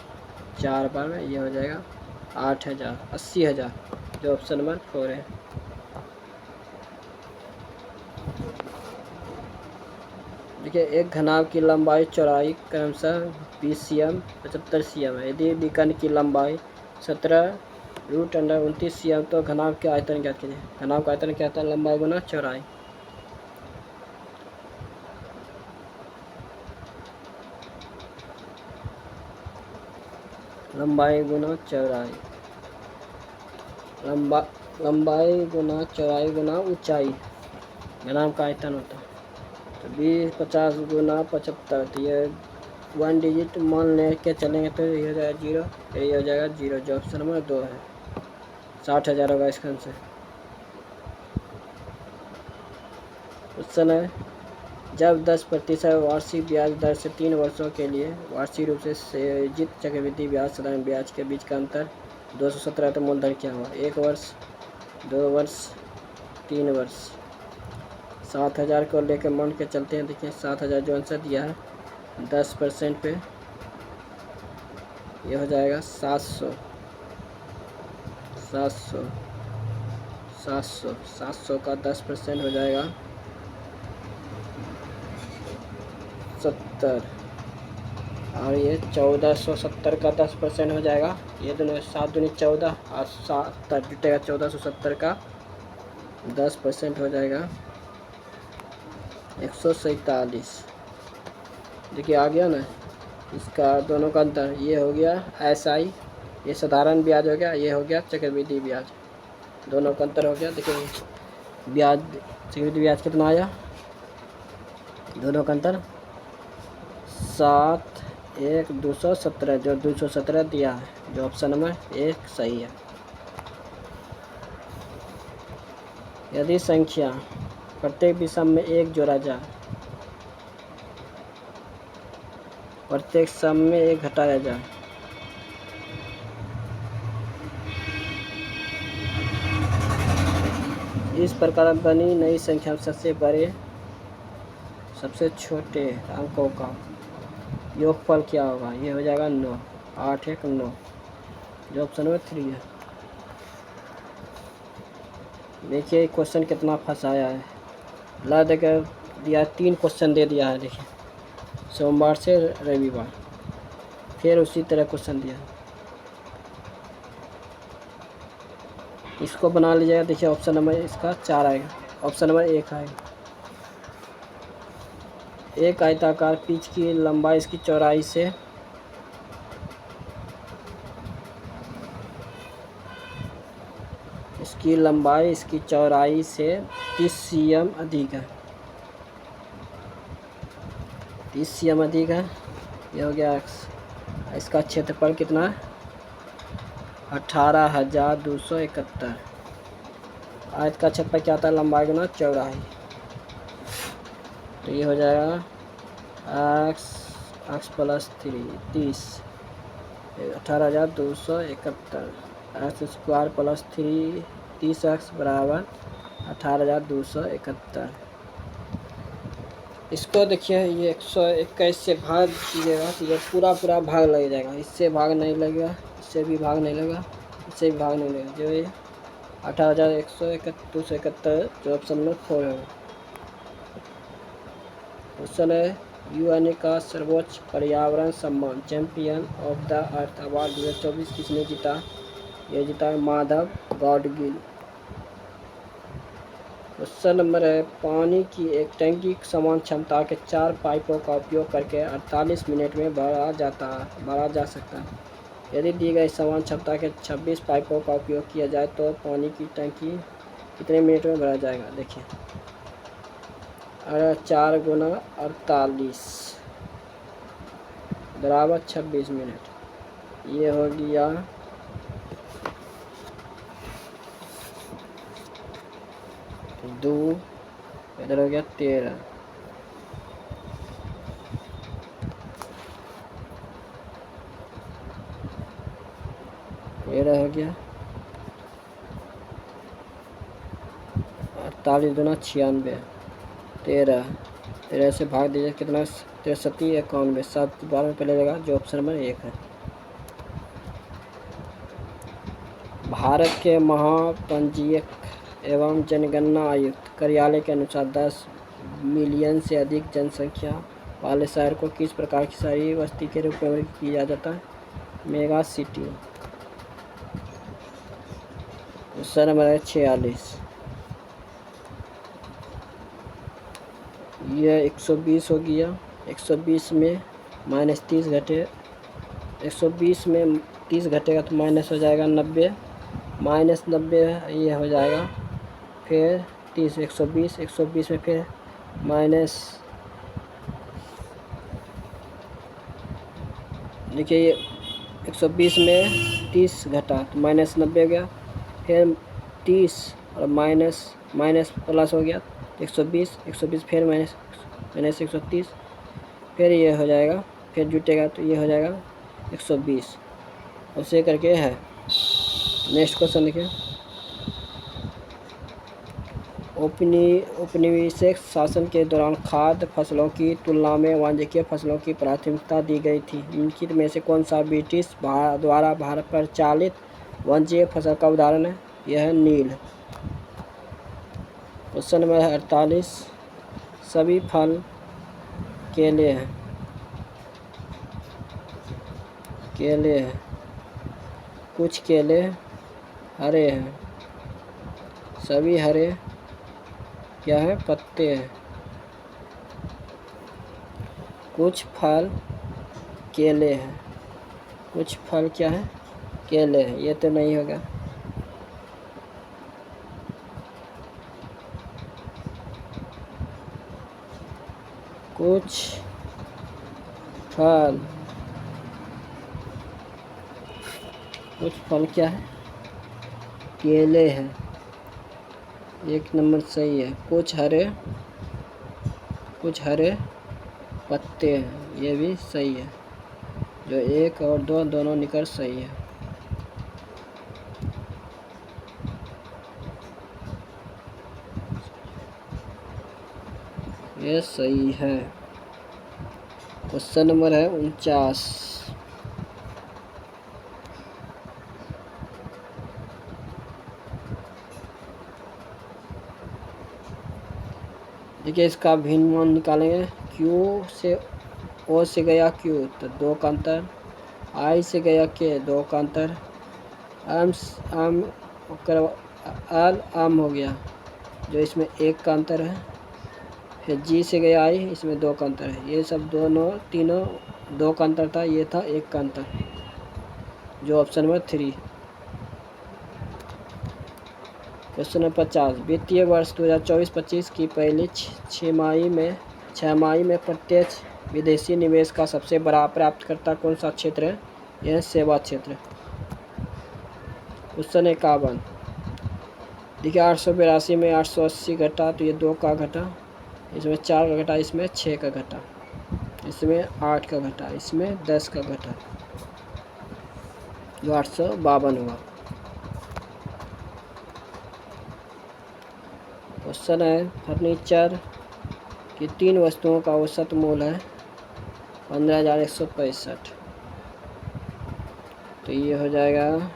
4 बार में ये हो जाएगा 8,000, 80,000, जो ऑप्शन नंबर 4 है। देखिए एक घनाभ की लंबाई चौड़ाई क्रमशः 20 cm 75 cm है। यदि बीकन की लंबाई 17√29 cm, तो घनाभ के आयतन ज्ञात कीजिए। घनाभ का आयतन क्या होता है? लंबाई गुना चौड़ाई। लंबाई गुना चौड़ाई, लंबाई गुना चौड़ाई गुना ऊंचाई, घनाभ का आयतन होता है। तो 20 50 गुना 75, तो ये 1 डिजिट मान ले के चलेंगे तो ये हो जाएगा 0, ये हो जाएगा 0, जो ऑप्शन नंबर 2 है। 60,000 होगा इसका आंसर। क्वेश्चन है, जब 10% वार्षिक ब्याज दर से 3 वर्षों के लिए वार्षिक रूप से सयोजित चक्रवृद्धि ब्याज साधारण ब्याज के बीच का अंतर 217 है, तो मूलधन क्या हुआ? 1 वर्ष, 2 वर्ष, 3 वर्ष। 7,000 को लेकर मान के चलते हैं। देखिए 7,000 जो आंसर दिया है 10% पे ये हो जाएगा 700 का 10% हो जाएगा 70, और ये 1470 का 10% हो जाएगा, ये दोनों 7 दूनी 14 और 7 जुटेगा, 1470 का 10% हो जाएगा 147। देखिए आ गया ना, इसका दोनों का अंतर ये हो गया SI, ये साधारण ब्याज हो गया, ये हो गया चक्रवृद्धि ब्याज, दोनों का अंतर हो गया। देखिए ब्याज चक्रवृद्धि ब्याज कितना आया, दोनों का अंतर 7,1,217, जो 217 दिया है, जो ऑप्शन नंबर 1 सही है। यदि संख्या प्रत्येक विषम में 1 जोड़ा जाए, प्रत्येक सम में 1 घटाया जाए, इस प्रकार बनी नई संख्या सबसे बड़े सबसे छोटे अंकों का योगफल क्या होगा, ये हो जाएगा 9, 8 1 9, जो ऑप्शन नंबर 3 है। देखिए क्वेश्चन कितना फंसाया है, ला देकर दिया 3 क्वेश्चन दे दिया है। देखिए सोमवार से रविवार, फिर उसी तरह क्वेश्चन दिया, इसको बना लीजिएगा। देखिए ऑप्शन नंबर इसका 4 आएगा, ऑप्शन नंबर 1 आएगा। एक आयताकार पिच की लंबाई इसकी चौड़ाई से इसकी चौड़ाई से 30 cm अधिक है, 30 cm अधिक है। ये हो गया इसका क्षेत्रफल कितना है, 18,271। आयत का क्षेत्रफल क्या आता है, लंबाई गुना चौड़ाई, तो ये हो जाएगा x + 3 30, 18,271 x² + 3 30x बराबर 18,271। इसको देखिए ये 121 से भाग कीजिएगा तो ये पूरा भाग लग जाएगा, इससे भाग नहीं लगेगा, इससे भी भाग नहीं लगेगा, इससे भी भाग नहीं लगेगा, जो ये 18,271 जो ऑप्शन नंबर 4 है। क्वेश्चन है UN का सर्वोच्च पर्यावरण सम्मान champion of the earth award 2024 किसने जीता, ये जीता है माधव गाडगिल। क्वेश्चन नंबर है पानी की एक टंकी समान क्षमता के 4 पाइपों का उपयोग करके 48 मिनट में भरा जा सकता है। यदि दी गई समान क्षमता के 26 पाइपों का उपयोग किया जाए तो पानी की टंकी कितने मिनट में भरा जाएगा। देखिए 4 गुना 48 बराबर 26 मिनट, ये हो गया 2, इधर हो गया 13, हो गया 48 दूना 96, 13 से भाग दीजिए कितना, 63 91, 7 12 में पहले लगा, जो ऑप्शन नंबर 1 है। भारत के महापंजीयक एवं जनगणना आयुक्त कार्यालय के अनुसार 10 मिलियन से अधिक जनसंख्या वाले शहर को किस प्रकार की शहरी बस्ती के रूप में वर्गीकृत किया जाता है, मेगा सिटी। क्वेश्चन नंबर 46, यह 120 हो गया, 120 में -30 घटे, 120 में 30 घटेगा तो माइनस हो जाएगा 90, -90 ये हो जाएगा, फिर 30 120 में फिर माइनस, देखिए ये 120 में 30 घटा तो -90 हो गया, फिर 30 और माइनस प्लस हो गया 120 फिर माइनस 130, फिर ये हो जाएगा, फिर जुटेगा तो ये हो जाएगा 120, उसे करके है। नेक्स्ट क्वेश्चन देखिए, औपनिवेशिक शासन के दौरान खाद्य फसलों की तुलना में वाणिज्यिक फसलों की प्राथमिकता दी गई थी, निम्नलिखित में से कौन सा ब्रिटिश द्वारा भारत पर चालित वाणिज्यिक फसल का उदाहरण है, यह है नील। क्वेश्चन नंबर 48, सभी फल केले हैं, कुछ केले हरे हैं, सभी हरे क्या है, पत्ते हैं, कुछ फल केले हैं। कुछ फल क्या है? केले हैं। ये तो नहीं होगा। कुछ फल, कुछ फल क्या है? केले हैं। एक नंबर सही है। कुछ हरे पत्ते हैं। ये भी सही है। जो 1 और 2 दोनों निकल सही है। ये सही है। क्वेश्चन नंबर है 49। देखिए इसका भिन्न मान निकालेंगे। Q से O से गया Q तो 2 का अंतर, I से गया K 2 का अंतर, आम आम हो गया जो इसमें 1 का अंतर है। फिर G से गया I, इसमें 2 का अंतर है। ये सब तीनों 2 का अंतर था। ये था 1 का अंतर, जो ऑप्शन नंबर 3। Question number 50। वित्तीय वर्ष 2024-25 की पहली छमाही में प्रत्यक्ष विदेशी निवेश का सबसे बड़ा प्राप्तकर्ता कौन सा क्षेत्र है? यह सेवा क्षेत्र। क्वेश्चन 51। देखिए 882 में 880 घटा तो ये 2 का घटा, इसमें 4 का घटा, इसमें 6 का घटा, इसमें 8 का घटा, इसमें 10 का घटा, जो 852 हुआ। क्वेश्चन है फर्नीचर की 3 वस्तुओं का औसत मूल्य है 15,165। तो ये हो जाएगा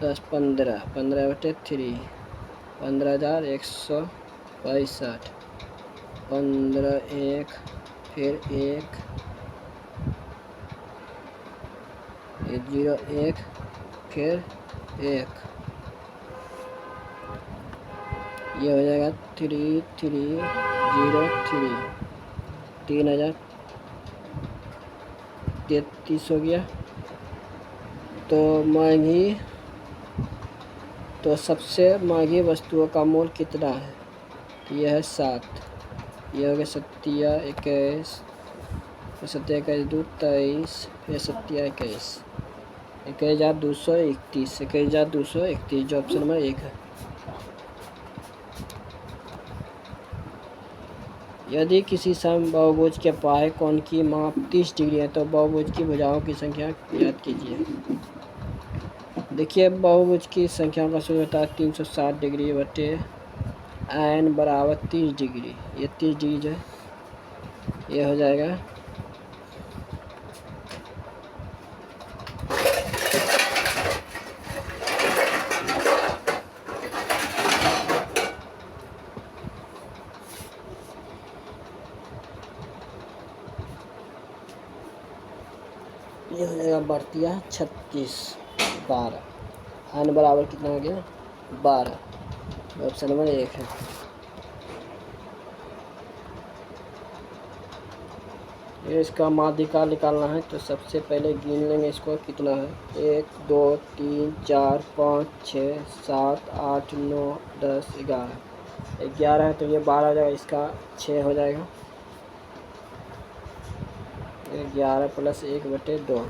10 15 15/3 15,165, 15 1 फिर 1 0 1 फिर 1, ये हो जाएगा 3303, 3033 हो गया। तो सबसे महंगी वस्तुओं का मूल्य कितना है? तो यह है 7। यह हो गया 7 21, 7 21 2 23, फिर 7 21 21,231, 21,231, जो ऑप्शन नंबर 1 है। यदि किसी बहुभुज के बाह्य कोण की माप 30 डिग्री है तो बहुभुज की भुजाओं की संख्या ज्ञात कीजिए। देखिए बहुभुज की संख्या का सूत्र होता है 360 डिग्री बटे n बराबर 30 डिग्री। ये 30 डिग्री जो है ये हो जाएगा बढ़तिया 36 12, n बराबर कितना हो गया 12, ऑप्शन नंबर 1 है। ये इसका माध्यिका निकालना है तो सबसे पहले गिन लेंगे इसको कितना है। 1 2 3 4 5 6 7 8 9 10 11 है तो ये 12 हो जाएगा, इसका 6 हो जाएगा। 11 + 1/2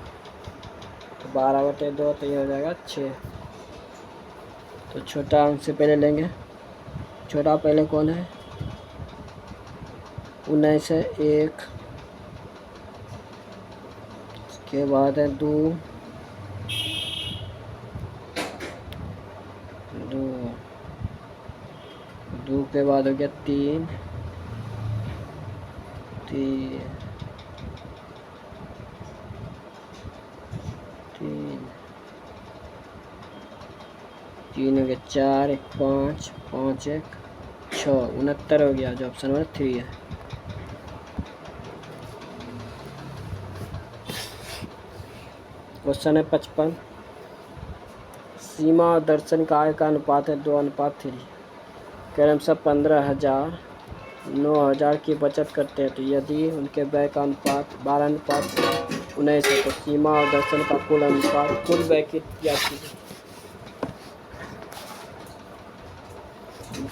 तो 12/2, तो ये हो जाएगा 6। तो छोटा अंक से पहले लेंगे। छोटा पहले कौन है? 19 है 1, उसके बाद है 2 के बाद हो गया 3 हो गया 4 1 5 5 1 6 69 हो गया, जो ऑप्शन नंबर 3 है। क्वेश्चन है 55। सीमा और दर्शन का आय का अनुपात है 2:3। क्रमशः 15,000 9,000 की बचत करते हैं तो यदि उनके व्यय का अनुपात 12:19 है तो सीमा और दर्शन का कुल अनुपात कुल व्यय की राशि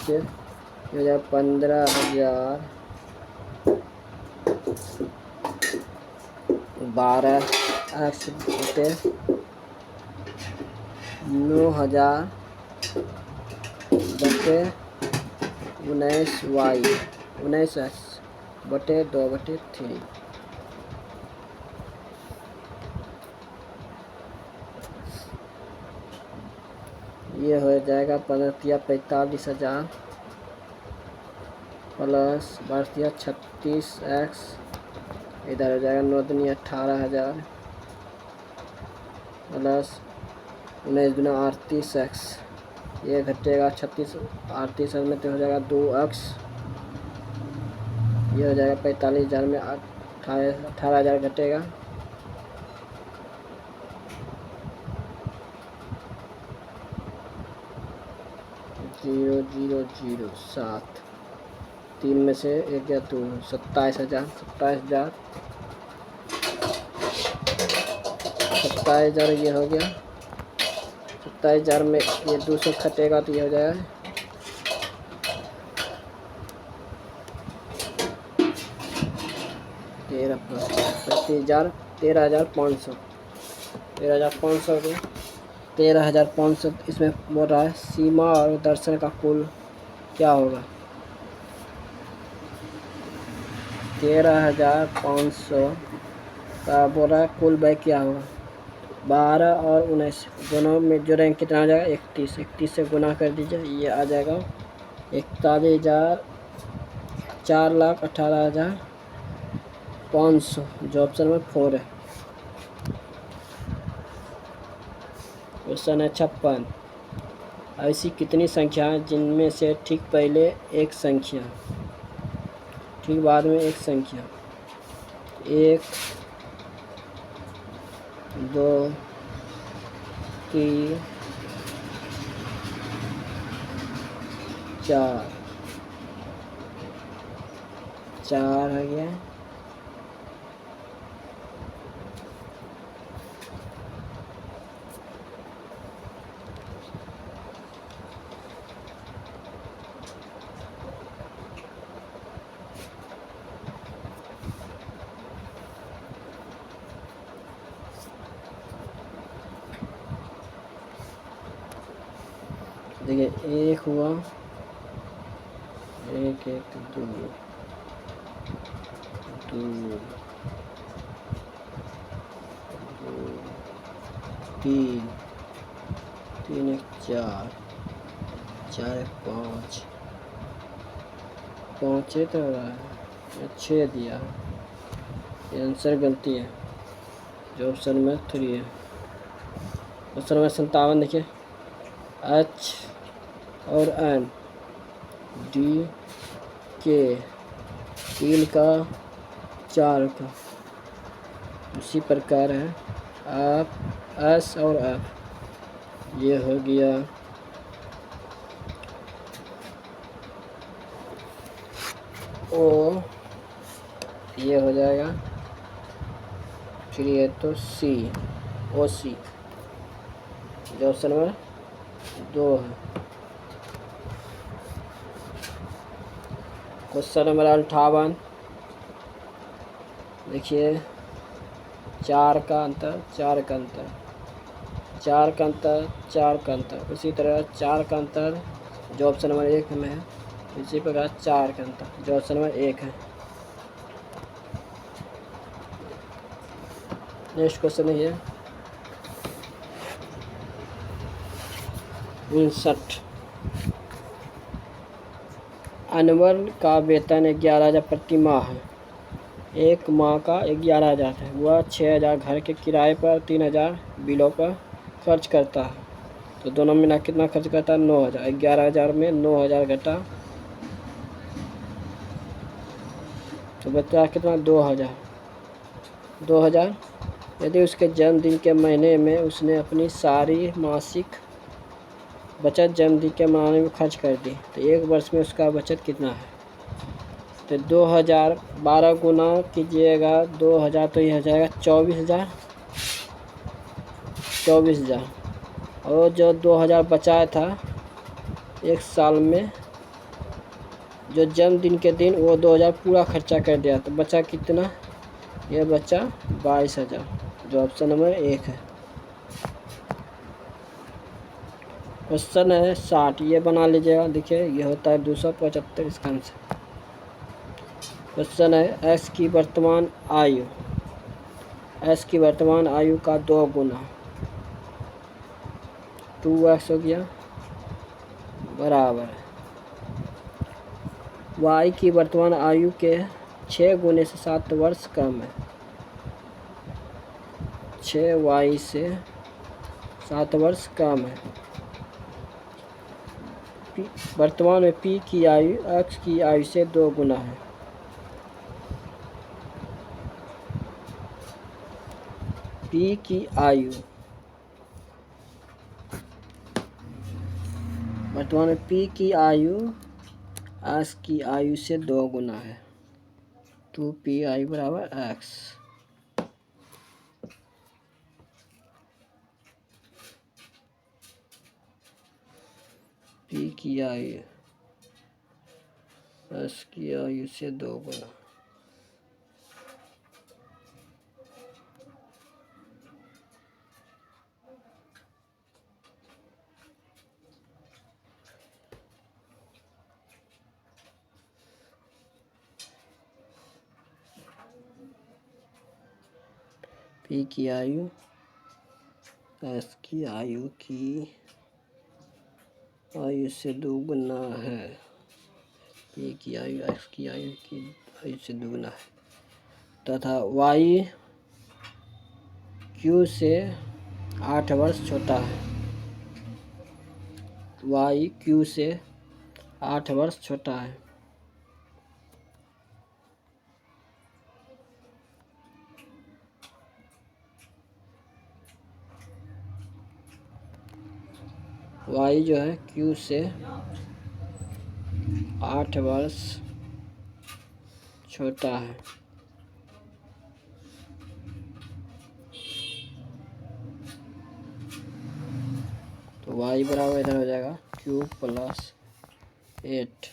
है 15,000 12 एक्स बटे 9,000 बटे 19 एक्स बटे 2/3। ये हो जाएगा 45,000 प्लस 36 एक्स, इधर हो जाएगा 9×18,000 प्लस 19×38 एक्स, ये घटेगा 36 38 में तो हो जाएगा 2 एक्स, ये हो जाएगा 45,000 में 18,000 घटेगा 0,007 3 में से 1 या 2 27,000 27,000 ये हो गया 27,000 में ये 200 घटेगा तो ये हो जाएगा 13,500 13,500 इसमें बोल रहा है सीमा और दर्शन का कुल क्या होगा 13,500 का बोल रहा है कुल व्यय क्या होगा 12 और 19 दोनों में जोड़ेंगे कितना आ जाएगा 31 से गुना कर दीजिए ये आ जाएगा 41,000 4,18,500 जो ऑप्शन में 4 है। क्वेश्चन है 56 ऐसी कितनी संख्याएं जिनमें से ठीक पहले एक संख्या ठीक बाद में एक संख्या 1 2 3 4 हो गया देखिए 1 हुआ 1 1 2 2 3 3 1 4 4 1 5 5 तो हो रहा है 6 दिया ये आंसर गलती है जो ऑप्शन में 3 है। ऑप्शन में 57 देखिए H और N D K 3 का 4 का उसी प्रकार है आप S और F ये हो गया O ये हो जाएगा 3 है तो C OC जो ऑप्शन में 2 है। क्वेश्चन नंबर 58 देखिए 4 का अंतर 4 का अंतर 4 का अंतर 4 का अंतर उसी तरह 4 का अंतर जो ऑप्शन नंबर 1 में है इसी प्रकार 4 का अंतर जो ऑप्शन नंबर 1 है। नेक्स्ट क्वेश्चन है 59 अनवर का वेतन 11,000 प्रति माह है। एक माह का 11,000 है। वह 6,000 घर के किराए पर 3,000 बिलों पर खर्च करता है। तो दोनों मिला कितना खर्च करता है 9,000। 11,000 में 9,000 घटा तो बचा कितना 2,000। यदि उसके जन्मदिन के महीने में उसने अपनी सारी मासिक बचत जन्मदिन के मनाने में खर्च कर दी तो एक वर्ष में उसका बचत कितना है। तो 2012 गुना कीजिएगा 2000 तो ये हो जाएगा 24,000। 24,000 और जो 2000 बचाया था एक साल में, जो जन्मदिन के दिन वो 2000 पूरा खर्चा कर दिया, तो बचा कितना? ये बचा 22,000, जो ऑप्शन नंबर 1 है। क्वेश्चन है 60, ये बना लीजिएगा। देखिए ये होता है 275 इसका आंसर। क्वेश्चन है एक्स की वर्तमान आयु, एक्स की वर्तमान आयु का 2 गुना 2x हो गया बराबर वाई की वर्तमान आयु के 6 गुने से 7 वर्ष कम है। 6y से 7 वर्ष कम है। वर्तमान में p की आयु x की आयु से 2 गुना है। p की आयु वर्तमान में p की आयु x की आयु से 2 गुना है। 2pi बराबर x। p की आयु x की आयु से 2 गुना। p की आयु x की आयु से 2 गुना है। p की आयु x की आयु से 2 गुना है तथा y q से 8 वर्ष छोटा है। y q से 8 वर्ष छोटा है। y जो है q से 8 वर्ष छोटा है। तो y बराबर इधर हो जाएगा q प्लस 8।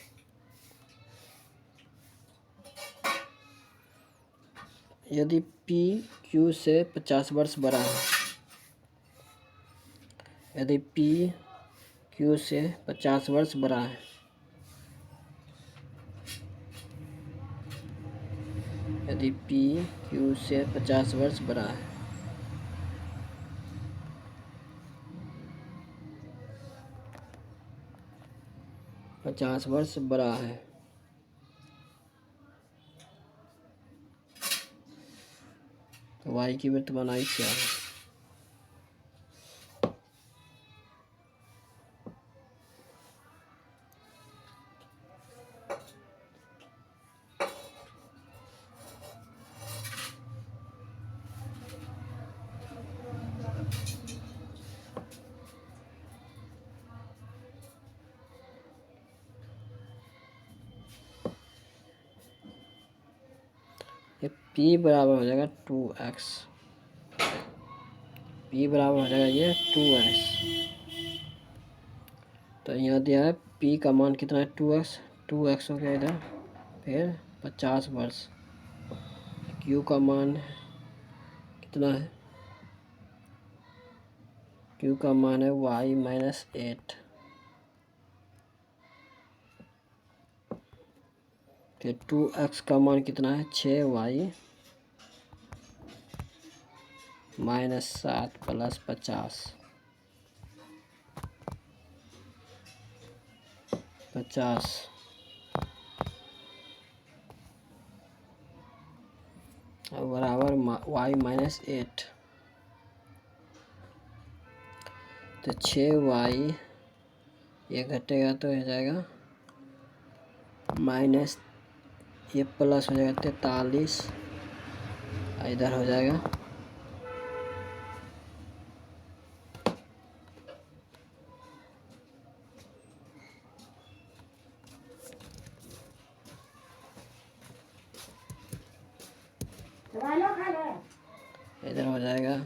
यदि p q से 50 वर्ष बड़ा है, यदि p q से 50 वर्ष बड़ा है, यदि p q से 50 वर्ष बड़ा है, पचास वर्ष बड़ा है, तो y की वर्तमान आयु क्या है? ये p बराबर हो जाएगा 2x। p बराबर हो जाएगा ये 2x। तो यहाँ दिया है p का मान कितना है 2x। 2x हो गया इधर, फिर 50 वर्ष। q का मान कितना है? q का मान है y माइनस 8। फिर 2x का मान कितना है? 6y minus 7 plus 50। 50 बराबर y माइनस 8। तो 6y ये घटेगा तो हो जाएगा माइनस, ये प्लस हो जाएगा 43, इधर हो जाएगा हो जाएगा।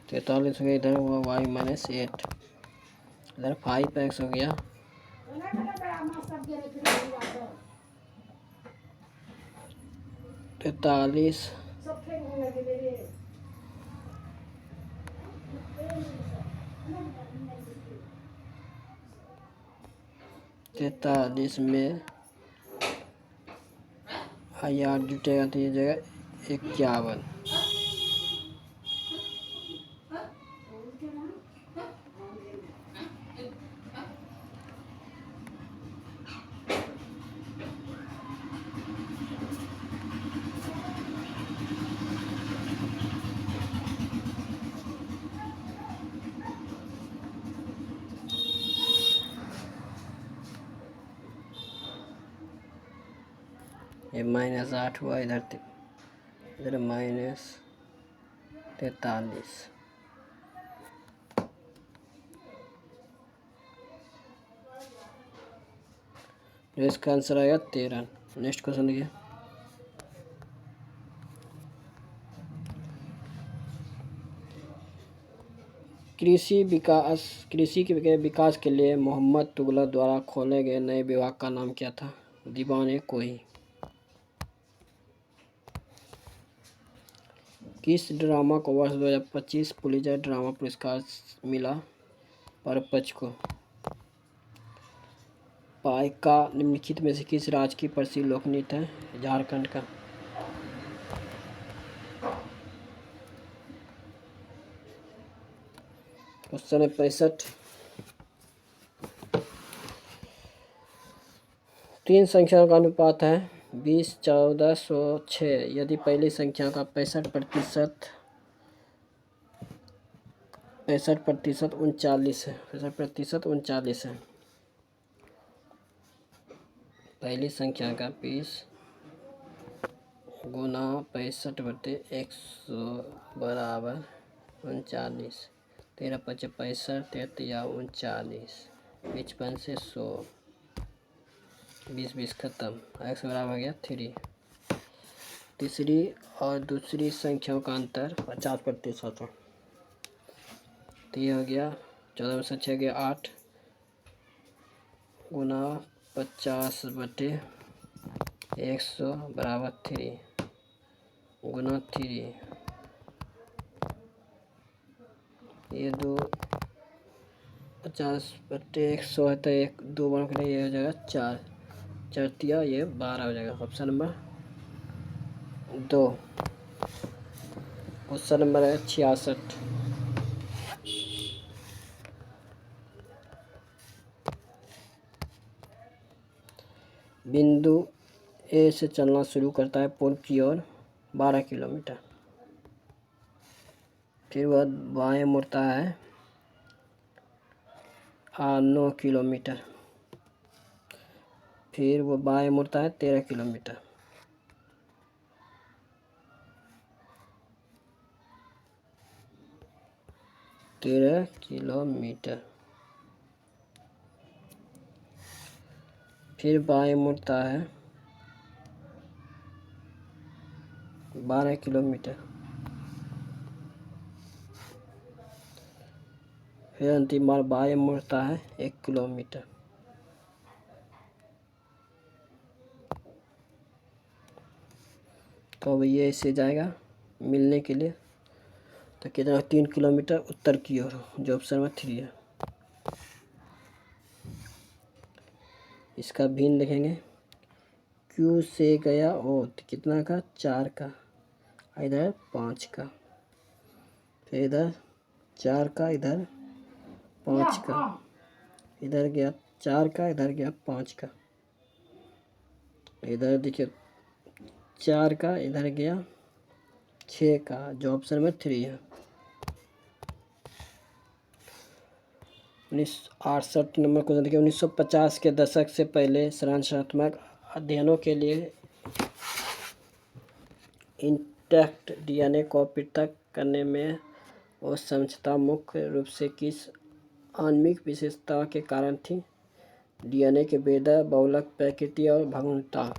तैतालीस हो गया, इधर हुआ y-8, इधर 5x हो गया, तैतालीस, तैतालीस में आठ जुटेगा तो ये जगह 51, ये -8 हुआ, इधर -43, जो इसका आंसर आएगा 13। नेक्स्ट क्वेश्चन देखिए, कृषि के विकास के लिए मोहम्मद तुगलक द्वारा खोले गए नए विभाग का नाम क्या था? दीवान-ए-कोही। किस ड्रामा को वर्ष 2025 पुलित्जर ड्रामा पुरस्कार मिला? परपच को। पाइका निम्नलिखित में से किस राज्य की प्रसिद्ध लोक नृत्य है? झारखंड का। क्वेश्चन 65, 3 संख्याओं का अनुपात है 20, 14, 100, 6। यदि पहली संख्या का 65% 39 है, 35% 39 है। पहली संख्या का 20 गुना 65/100 बराबर 39। 13 5 65, 33 39, 55 से 100, 20 खत्म, x बराबर हो गया 3। तीसरी और दूसरी संख्याओं का अंतर 50% है, तो ये हो गया 14 में से 6 गया 8 गुना 50/100 बराबर 3 गुना 3, ये 2 50/100 है तो 1 2 बन कर ये हो जाएगा 4, 4 ये 12 हो जाएगा। Option number 2। क्वेश्चन नंबर है 66, बिंदु ए से चलना शुरू करता है पूर्व की ओर 12 किलोमीटर, फिर वह बाएं मुड़ता है 9 किलोमीटर, फिर वो बाएं मुड़ता है 13 किलोमीटर, फिर बाएं मुड़ता है 12 किलोमीटर, फिर अंतिम बार बाएं मुड़ता है 1 किलोमीटर। तो अब ये ऐसे जाएगा मिलने के लिए, तो कितना 3 किलोमीटर उत्तर की ओर, जो ऑप्शन में 3 है। इसका भिन्न देखेंगे, क्यू से गया ओ तो कितना का 4 का, इधर 5 का, फिर इधर 4 का, इधर 5 का, इधर गया 4 का, इधर गया 5 का, इधर देखिए 4 का, इधर गया 6 का, जो ऑप्शन में 3 है। 68 नंबर क्वेश्चन देखिए, 1950 के दशक से पहले संरचनात्मक अध्ययनों के लिए इंटैक्ट डीएनए को पृथक करने में असक्षमता मुख्य रूप से किस आणविक विशेषता के कारण थी? डीएनए के भेदा, बहुलक प्रकृति और भंगुरता।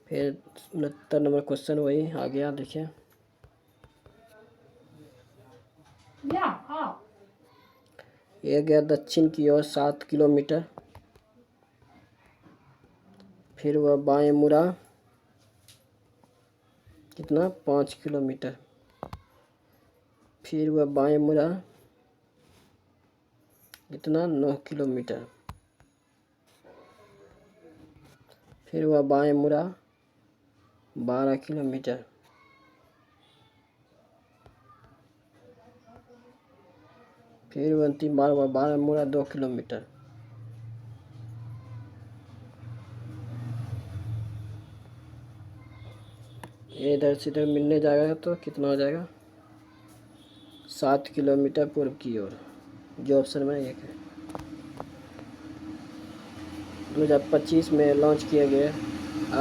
फिर 69 नंबर क्वेश्चन वही आ गया, देखिए ये गया दक्षिण की ओर 7 किलोमीटर, फिर वह बाएं मुड़ा कितना 5 किलोमीटर, फिर वह बाएं मुड़ा कितना 9 किलोमीटर, फिर वह बाएं मुड़ा 12 किलोमीटर, फिर वह अंतिम बार वह 12 मुड़ा 2 किलोमीटर। ये इधर से इधर मिलने जाएगा तो कितना हो जाएगा 7 किलोमीटर पूर्व की ओर, जो ऑप्शन में एक है। 2025 में लॉन्च किए गए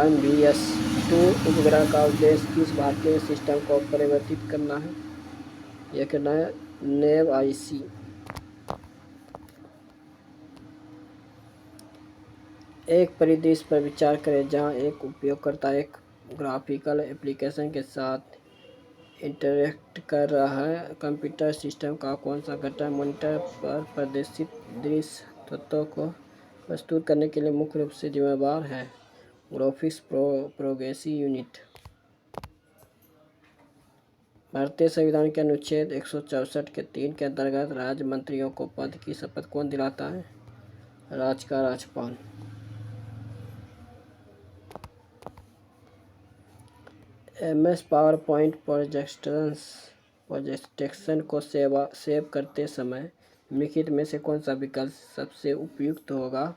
MVS-2 उपग्रह का उद्देश्य किस भारतीय सिस्टम को परिवर्तित करना है? यह करना है नेव IC। एक परिदृश्य पर विचार करें जहां एक उपयोगकर्ता एक ग्राफिकल एप्लीकेशन के साथ इंटरैक्ट कर रहा है। कंप्यूटर सिस्टम का कौन सा घटक मॉनिटर पर प्रदर्शित दृश्य तत्वों को प्रस्तुत करने के लिए मुख्य रूप से जिम्मेदार है? Graphics processing unit. भारतीय संविधान के अनुच्छेद 164 के 3 के अंतर्गत राज्य मंत्रियों को पद की शपथ कौन दिलाता है? राज्य का राज्यपाल। MS पावर पॉइंट प्रेजेंटेशन को सेव करते समय निम्नलिखित में से कौन सा विकल्प सबसे उपयुक्त होगा?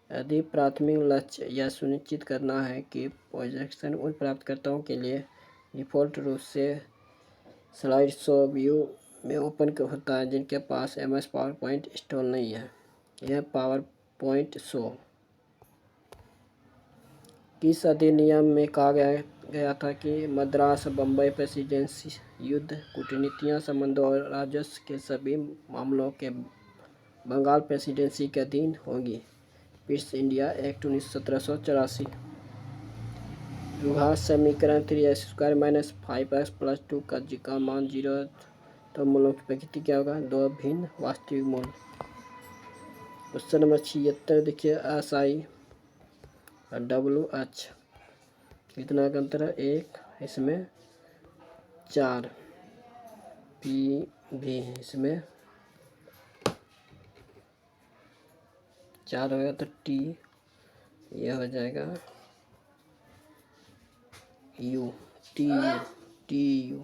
यदि प्राथमिक लक्ष्य यह सुनिश्चित करना है कि प्रेजेंटेशन उन प्राप्तकर्ताओं के लिए डिफ़ॉल्ट रूप से स्लाइड शो व्यू में ओपन होता है जिनके पास MS पावर पॉइंट इंस्टॉल नहीं है। यह पावर पॉइंट शो किस अधिनियम में कहा गया था कि मद्रास बम्बई प्रेसिडेंसी युद्ध कूटनीतिक संबंधों और राजस्व के सभी मामलों के बंगाल प्रेसिडेंसी के अधीन होगी? Pitt's India act 1784। द्विघात समीकरण 3x² - 5x + 2 का जी का मान 0 तो मूलों की प्रकृति क्या होगा? दो भिन्न वास्तविक मूल। क्वेश्चन नंबर 76 देखिए, SI और WH कितना का अंतर है? 1, इसमें 4, PV इसमें 4 होगा तो T यह हो जाएगा U, TU।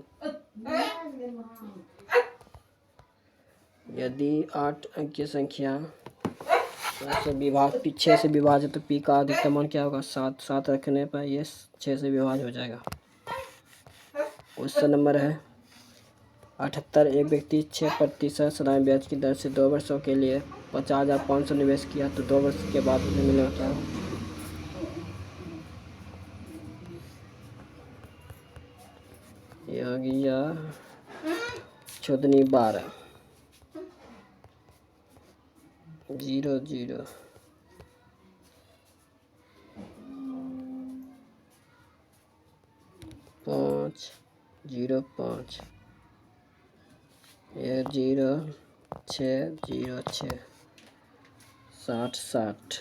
यदि 8 अंक की संख्या से पीछे से विभाजित तो P का अधिकतम मान क्या होगा? 7। 7 रखने पर ये 6 से विभाजित हो जाएगा। क्वेश्चन नंबर है 78। एक व्यक्ति 6% सालाना ब्याज की दर से 2 वर्षों के लिए 50,500 निवेश किया तो 2 वर्ष के बाद उसे मिलेगा क्या? ये हो गया छोदनी 12 0 0 5 0 5 ये 0 6 0 6 60 60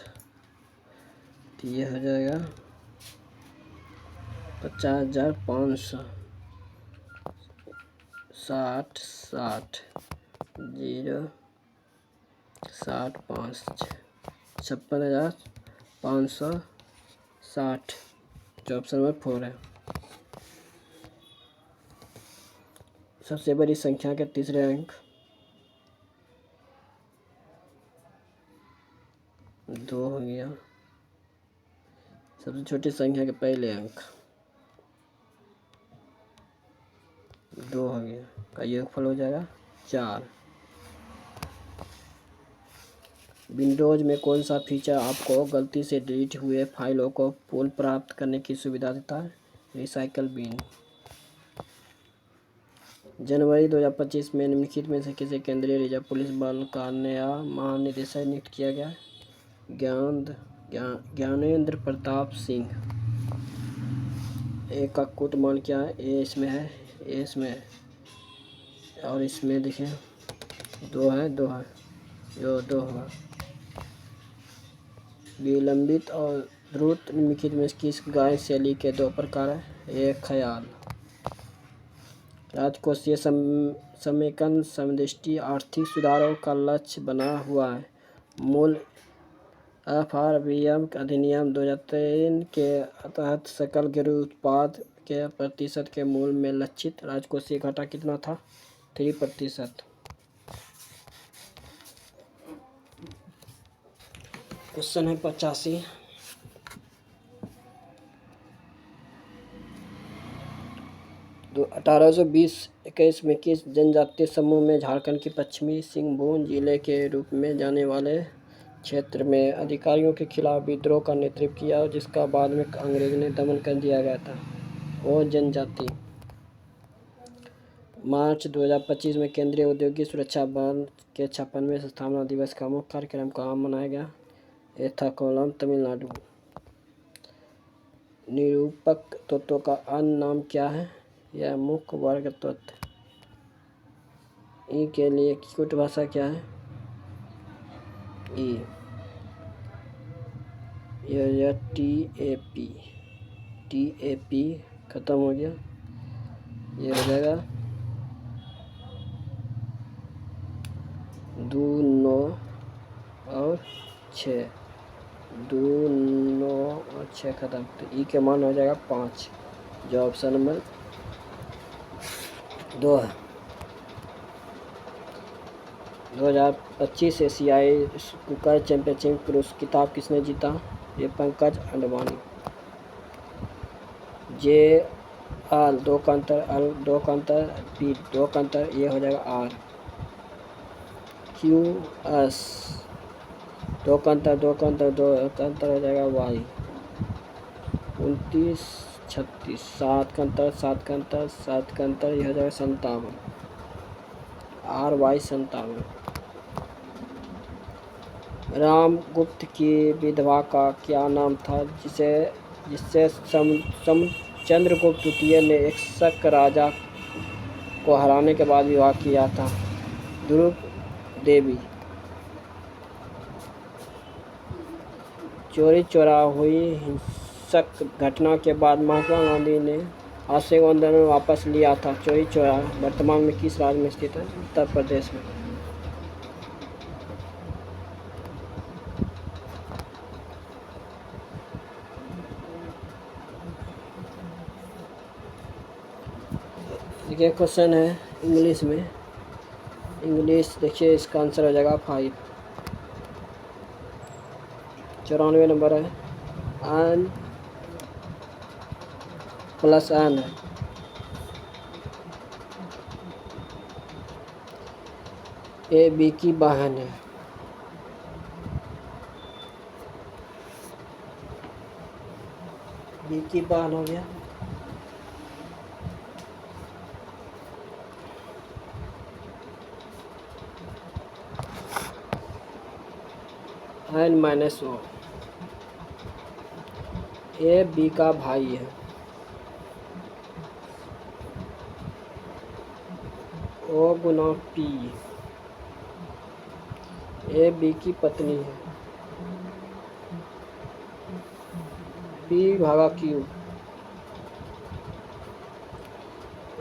तो ये हो जाएगा 50,500 60 60 0 60 5 56,560 जो ऑप्शन नंबर 4 है। सबसे बड़ी संख्या के तीसरे अंक 2 हो गया। सबसे छोटी संख्या के पहले अंक 2 हो गया, का योगफल हो जाएगा 4। विंडोज़ में कौन सा फीचर आपको गलती से डिलीट हुए फाइलों को पुनः प्राप्त करने की सुविधा देता है? Recycle bin. जनवरी 2025 में निम्नलिखित में से किसे केंद्रीय रिजर्व पुलिस बल का नया महानिदेशक नियुक्त किया गया? ज्ञानेंद्र प्रताप सिंह। ए का कुट मान क्या है? ए इसमें है, ए इसमें है, और इसमें देखिए 2 है, 2 है, जो 2 होगा। विलंबित और द्रुत निम्नलिखित में किस गायन शैली के 2 प्रकार हैं? एक ख्याल। राजकोषीय समेकन समदृष्टि आर्थिक सुधारों का लक्ष्य बना हुआ है। मूल एफआरबीएम अधिनियम 2003 के तहत सकल घरेलू उत्पाद के प्रतिशत के मूल में लक्षित राजकोषीय घाटा कितना था? 3%। क्वेश्चन है 85। तो 1820-21 में किस जनजातीय समूह में झारखंड की पश्चिमी सिंहभूम जिले के रूप में जाने वाले क्षेत्र में अधिकारियों के खिलाफ विद्रोह का नेतृत्व किया, जिसका बाद में अंग्रेज ने दमन कर दिया गया था? वो जनजाति। मार्च 2025 में केंद्रीय औद्योगिक सुरक्षा बल के 56वें स्थापना दिवस का मुख्य कार्यक्रम कहाँ मनाया गया? एर्नाकुलम, तमिलनाडु। निरूपक तत्वों का अन्य नाम क्या है? यह मुख्य वर्ग तत्व। ई के लिए कीट भाषा क्या है? ई। यह TAP खत्म हो गया। ये हो जाएगा 2, 9 और 6। 2, 9 और 6 खत्म, तो ई के मान हो जाएगा 5, जो ऑप्शन नंबर 2 है। 2025 एशियाई स्नूकर चैंपियनशिप पुरुष खिताब किसने जीता? ये पंकज अडवाणी। JL 2 का अंतर, L 2 का अंतर, P 2 का अंतर, ये हो जाएगा R। QS 2 का अंतर, 2 का अंतर, 2 का अंतर हो जाएगा Y। 29, 36, 7 का अंतर, 7 का अंतर, 7 का अंतर, ये हो जाएगा 57। RY 57। रामगुप्त की विधवा का क्या नाम था, जिससे चंद्रगुप्त द्वितीय ने एक शक राजा को हराने के बाद विवाह किया था? ध्रुव देवी। चौरी चौरा हुई हिंसक घटना के बाद महात्मा गांधी ने असहयोग आंदोलन वापस लिया था। चौरी चौरा वर्तमान में किस राज्य में स्थित है? उत्तर प्रदेश में। देखिए क्वेश्चन है इंग्लिश में। इंग्लिश देखिए, इसका आंसर हो जाएगा 5। 94 नंबर है। N + N है। A B की बहन है। B की बहन हो गया। N-O। A B का भाई है। O Guna P। A B की पत्नी है। P भागा Q।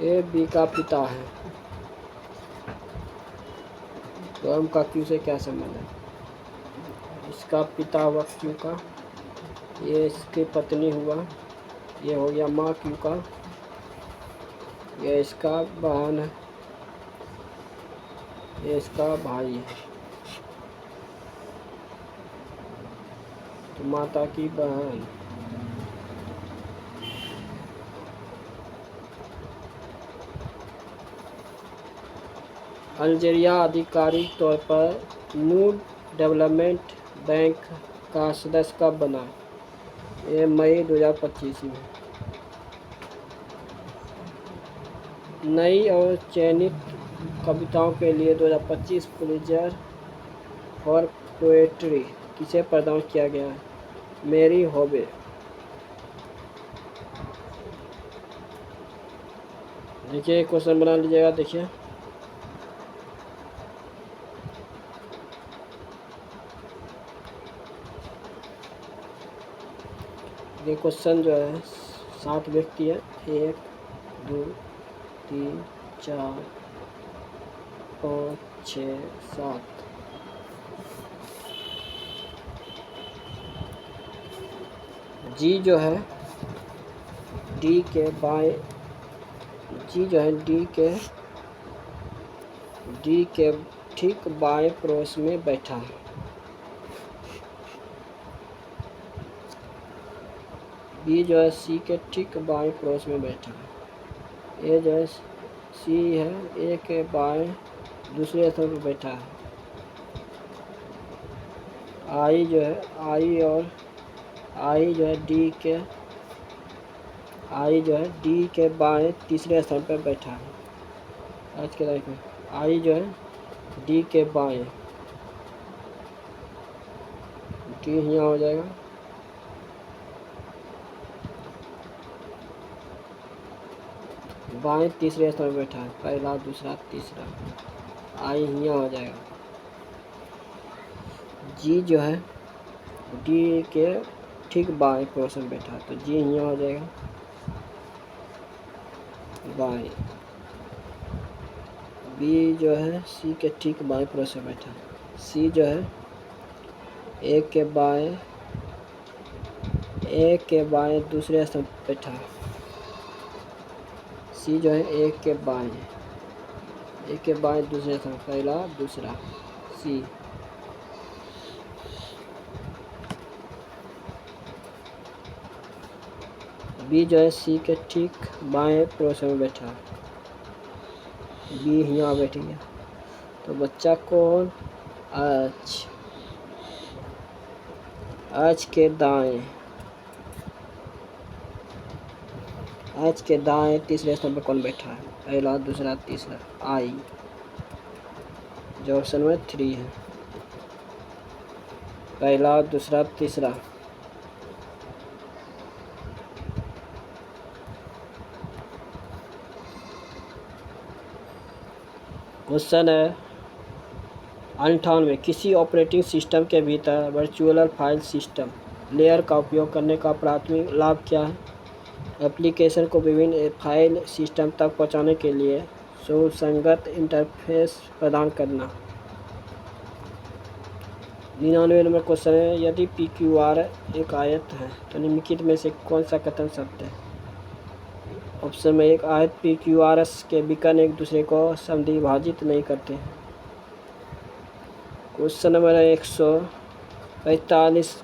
A B का पिता है। तो M का Q से क्या संबंध है? इसका पिता हुआ Q का, ये इसकी पत्नी हुआ, ये हो गया माँ Q का, ये इसका बहन है, ये इसका भाई है, तो माता की बहन। अल्जीरिया आधिकारिक तौर पर न्यू डेवलपमेंट बैंक का सदस्य कब बना? ये मई 2025 में। नई और चयनित कविताओं के लिए 2025 पुलित्ज़र फॉर पोएट्री किसे प्रदान किया गया है? मेरी होबे। देखिए क्वेश्चन बना लीजिएगा। देखिए ये क्वेश्चन जो है 7 व्यक्ति है। 1 2 3 4 5 6 7। जी जो है डी के बाएं, जी जो है डी के ठीक बाएं पड़ोस में बैठा है। बी जो है सी के ठीक बाएं पड़ोस में बैठा है। ए जो है सी है ए के बाएं दूसरे स्थान पर बैठा है। आई जो है आई जो है डी के बाएं तीसरे स्थान पर बैठा है। आज के तारीख में आई जो है डी के बाएं, डी यहाँ हो जाएगा। बाएं तीसरे स्थान पर बैठा है, पहला दूसरा तीसरा। आई यहाँ हो जाएगा। जी जो है डी के ठीक बाएं पड़ोस में बैठा है, तो जी यहाँ हो जाएगा बाएं। बी जो है सी के ठीक बाएं पड़ोस में बैठा है। सी जो है ए के बाएं दूसरे स्थान पर बैठा है। सी जो है ए के बाएं दूसरे स्थान, पहला दूसरा। सी बी जो है सी के ठीक बाएं पड़ोस में बैठा है। बी यहाँ बैठ गया, तो बच्चा कौन? आज के दाएं तीसरे स्थान पर कौन बैठा है? पहला दूसरा तीसरा। आई जो ऑप्शन में 3 है, पहला दूसरा तीसरा। क्वेश्चन है 98। किसी ऑपरेटिंग सिस्टम के भीतर वर्चुअल फाइल सिस्टम लेयर का उपयोग करने का प्राथमिक लाभ क्या है? एप्लीकेशन को विभिन्न फाइल सिस्टम तक पहुंचाने के लिए सुसंगत इंटरफेस प्रदान करना। 99 नंबर क्वेश्चन है यदि PQR एक आयत है तो निम्नलिखित में से कौन सा कथन सत्य है? ऑप्शन में 1 आयत PQRS के विकर्ण एक दूसरे को समद्विभाजित नहीं करते हैं। क्वेश्चन नंबर 145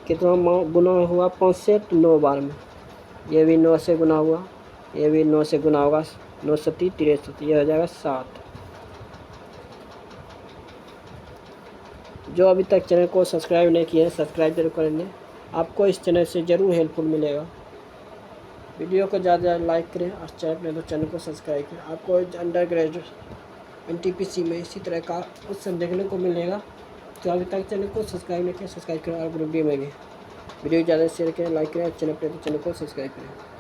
कितना गुना हुआ 5 से? 9 बार में। ये भी 9 से गुना हुआ, ये भी 9 से गुना होगा। 9 सती 63, ये हो जाएगा 7। जो अभी तक चैनल को सब्सक्राइब नहीं किए हैं सब्सक्राइब जरूर कर लें, आपको इस चैनल से ज़रूर हेल्पफुल मिलेगा। वीडियो को ज़्यादा लाइक करें और चैनल को सब्सक्राइब करें। आपको अंडर ग्रेजुएट NTPC में इसी तरह का क्वेश्चन देखने को मिलेगा। तो अभी तक चैनल को सब्सक्राइब नहीं किया सब्सक्राइब करें और ग्रुप डी में वीडियो ज़्यादा शेयर करें, लाइक करें, चैनल को सब्सक्राइब करें।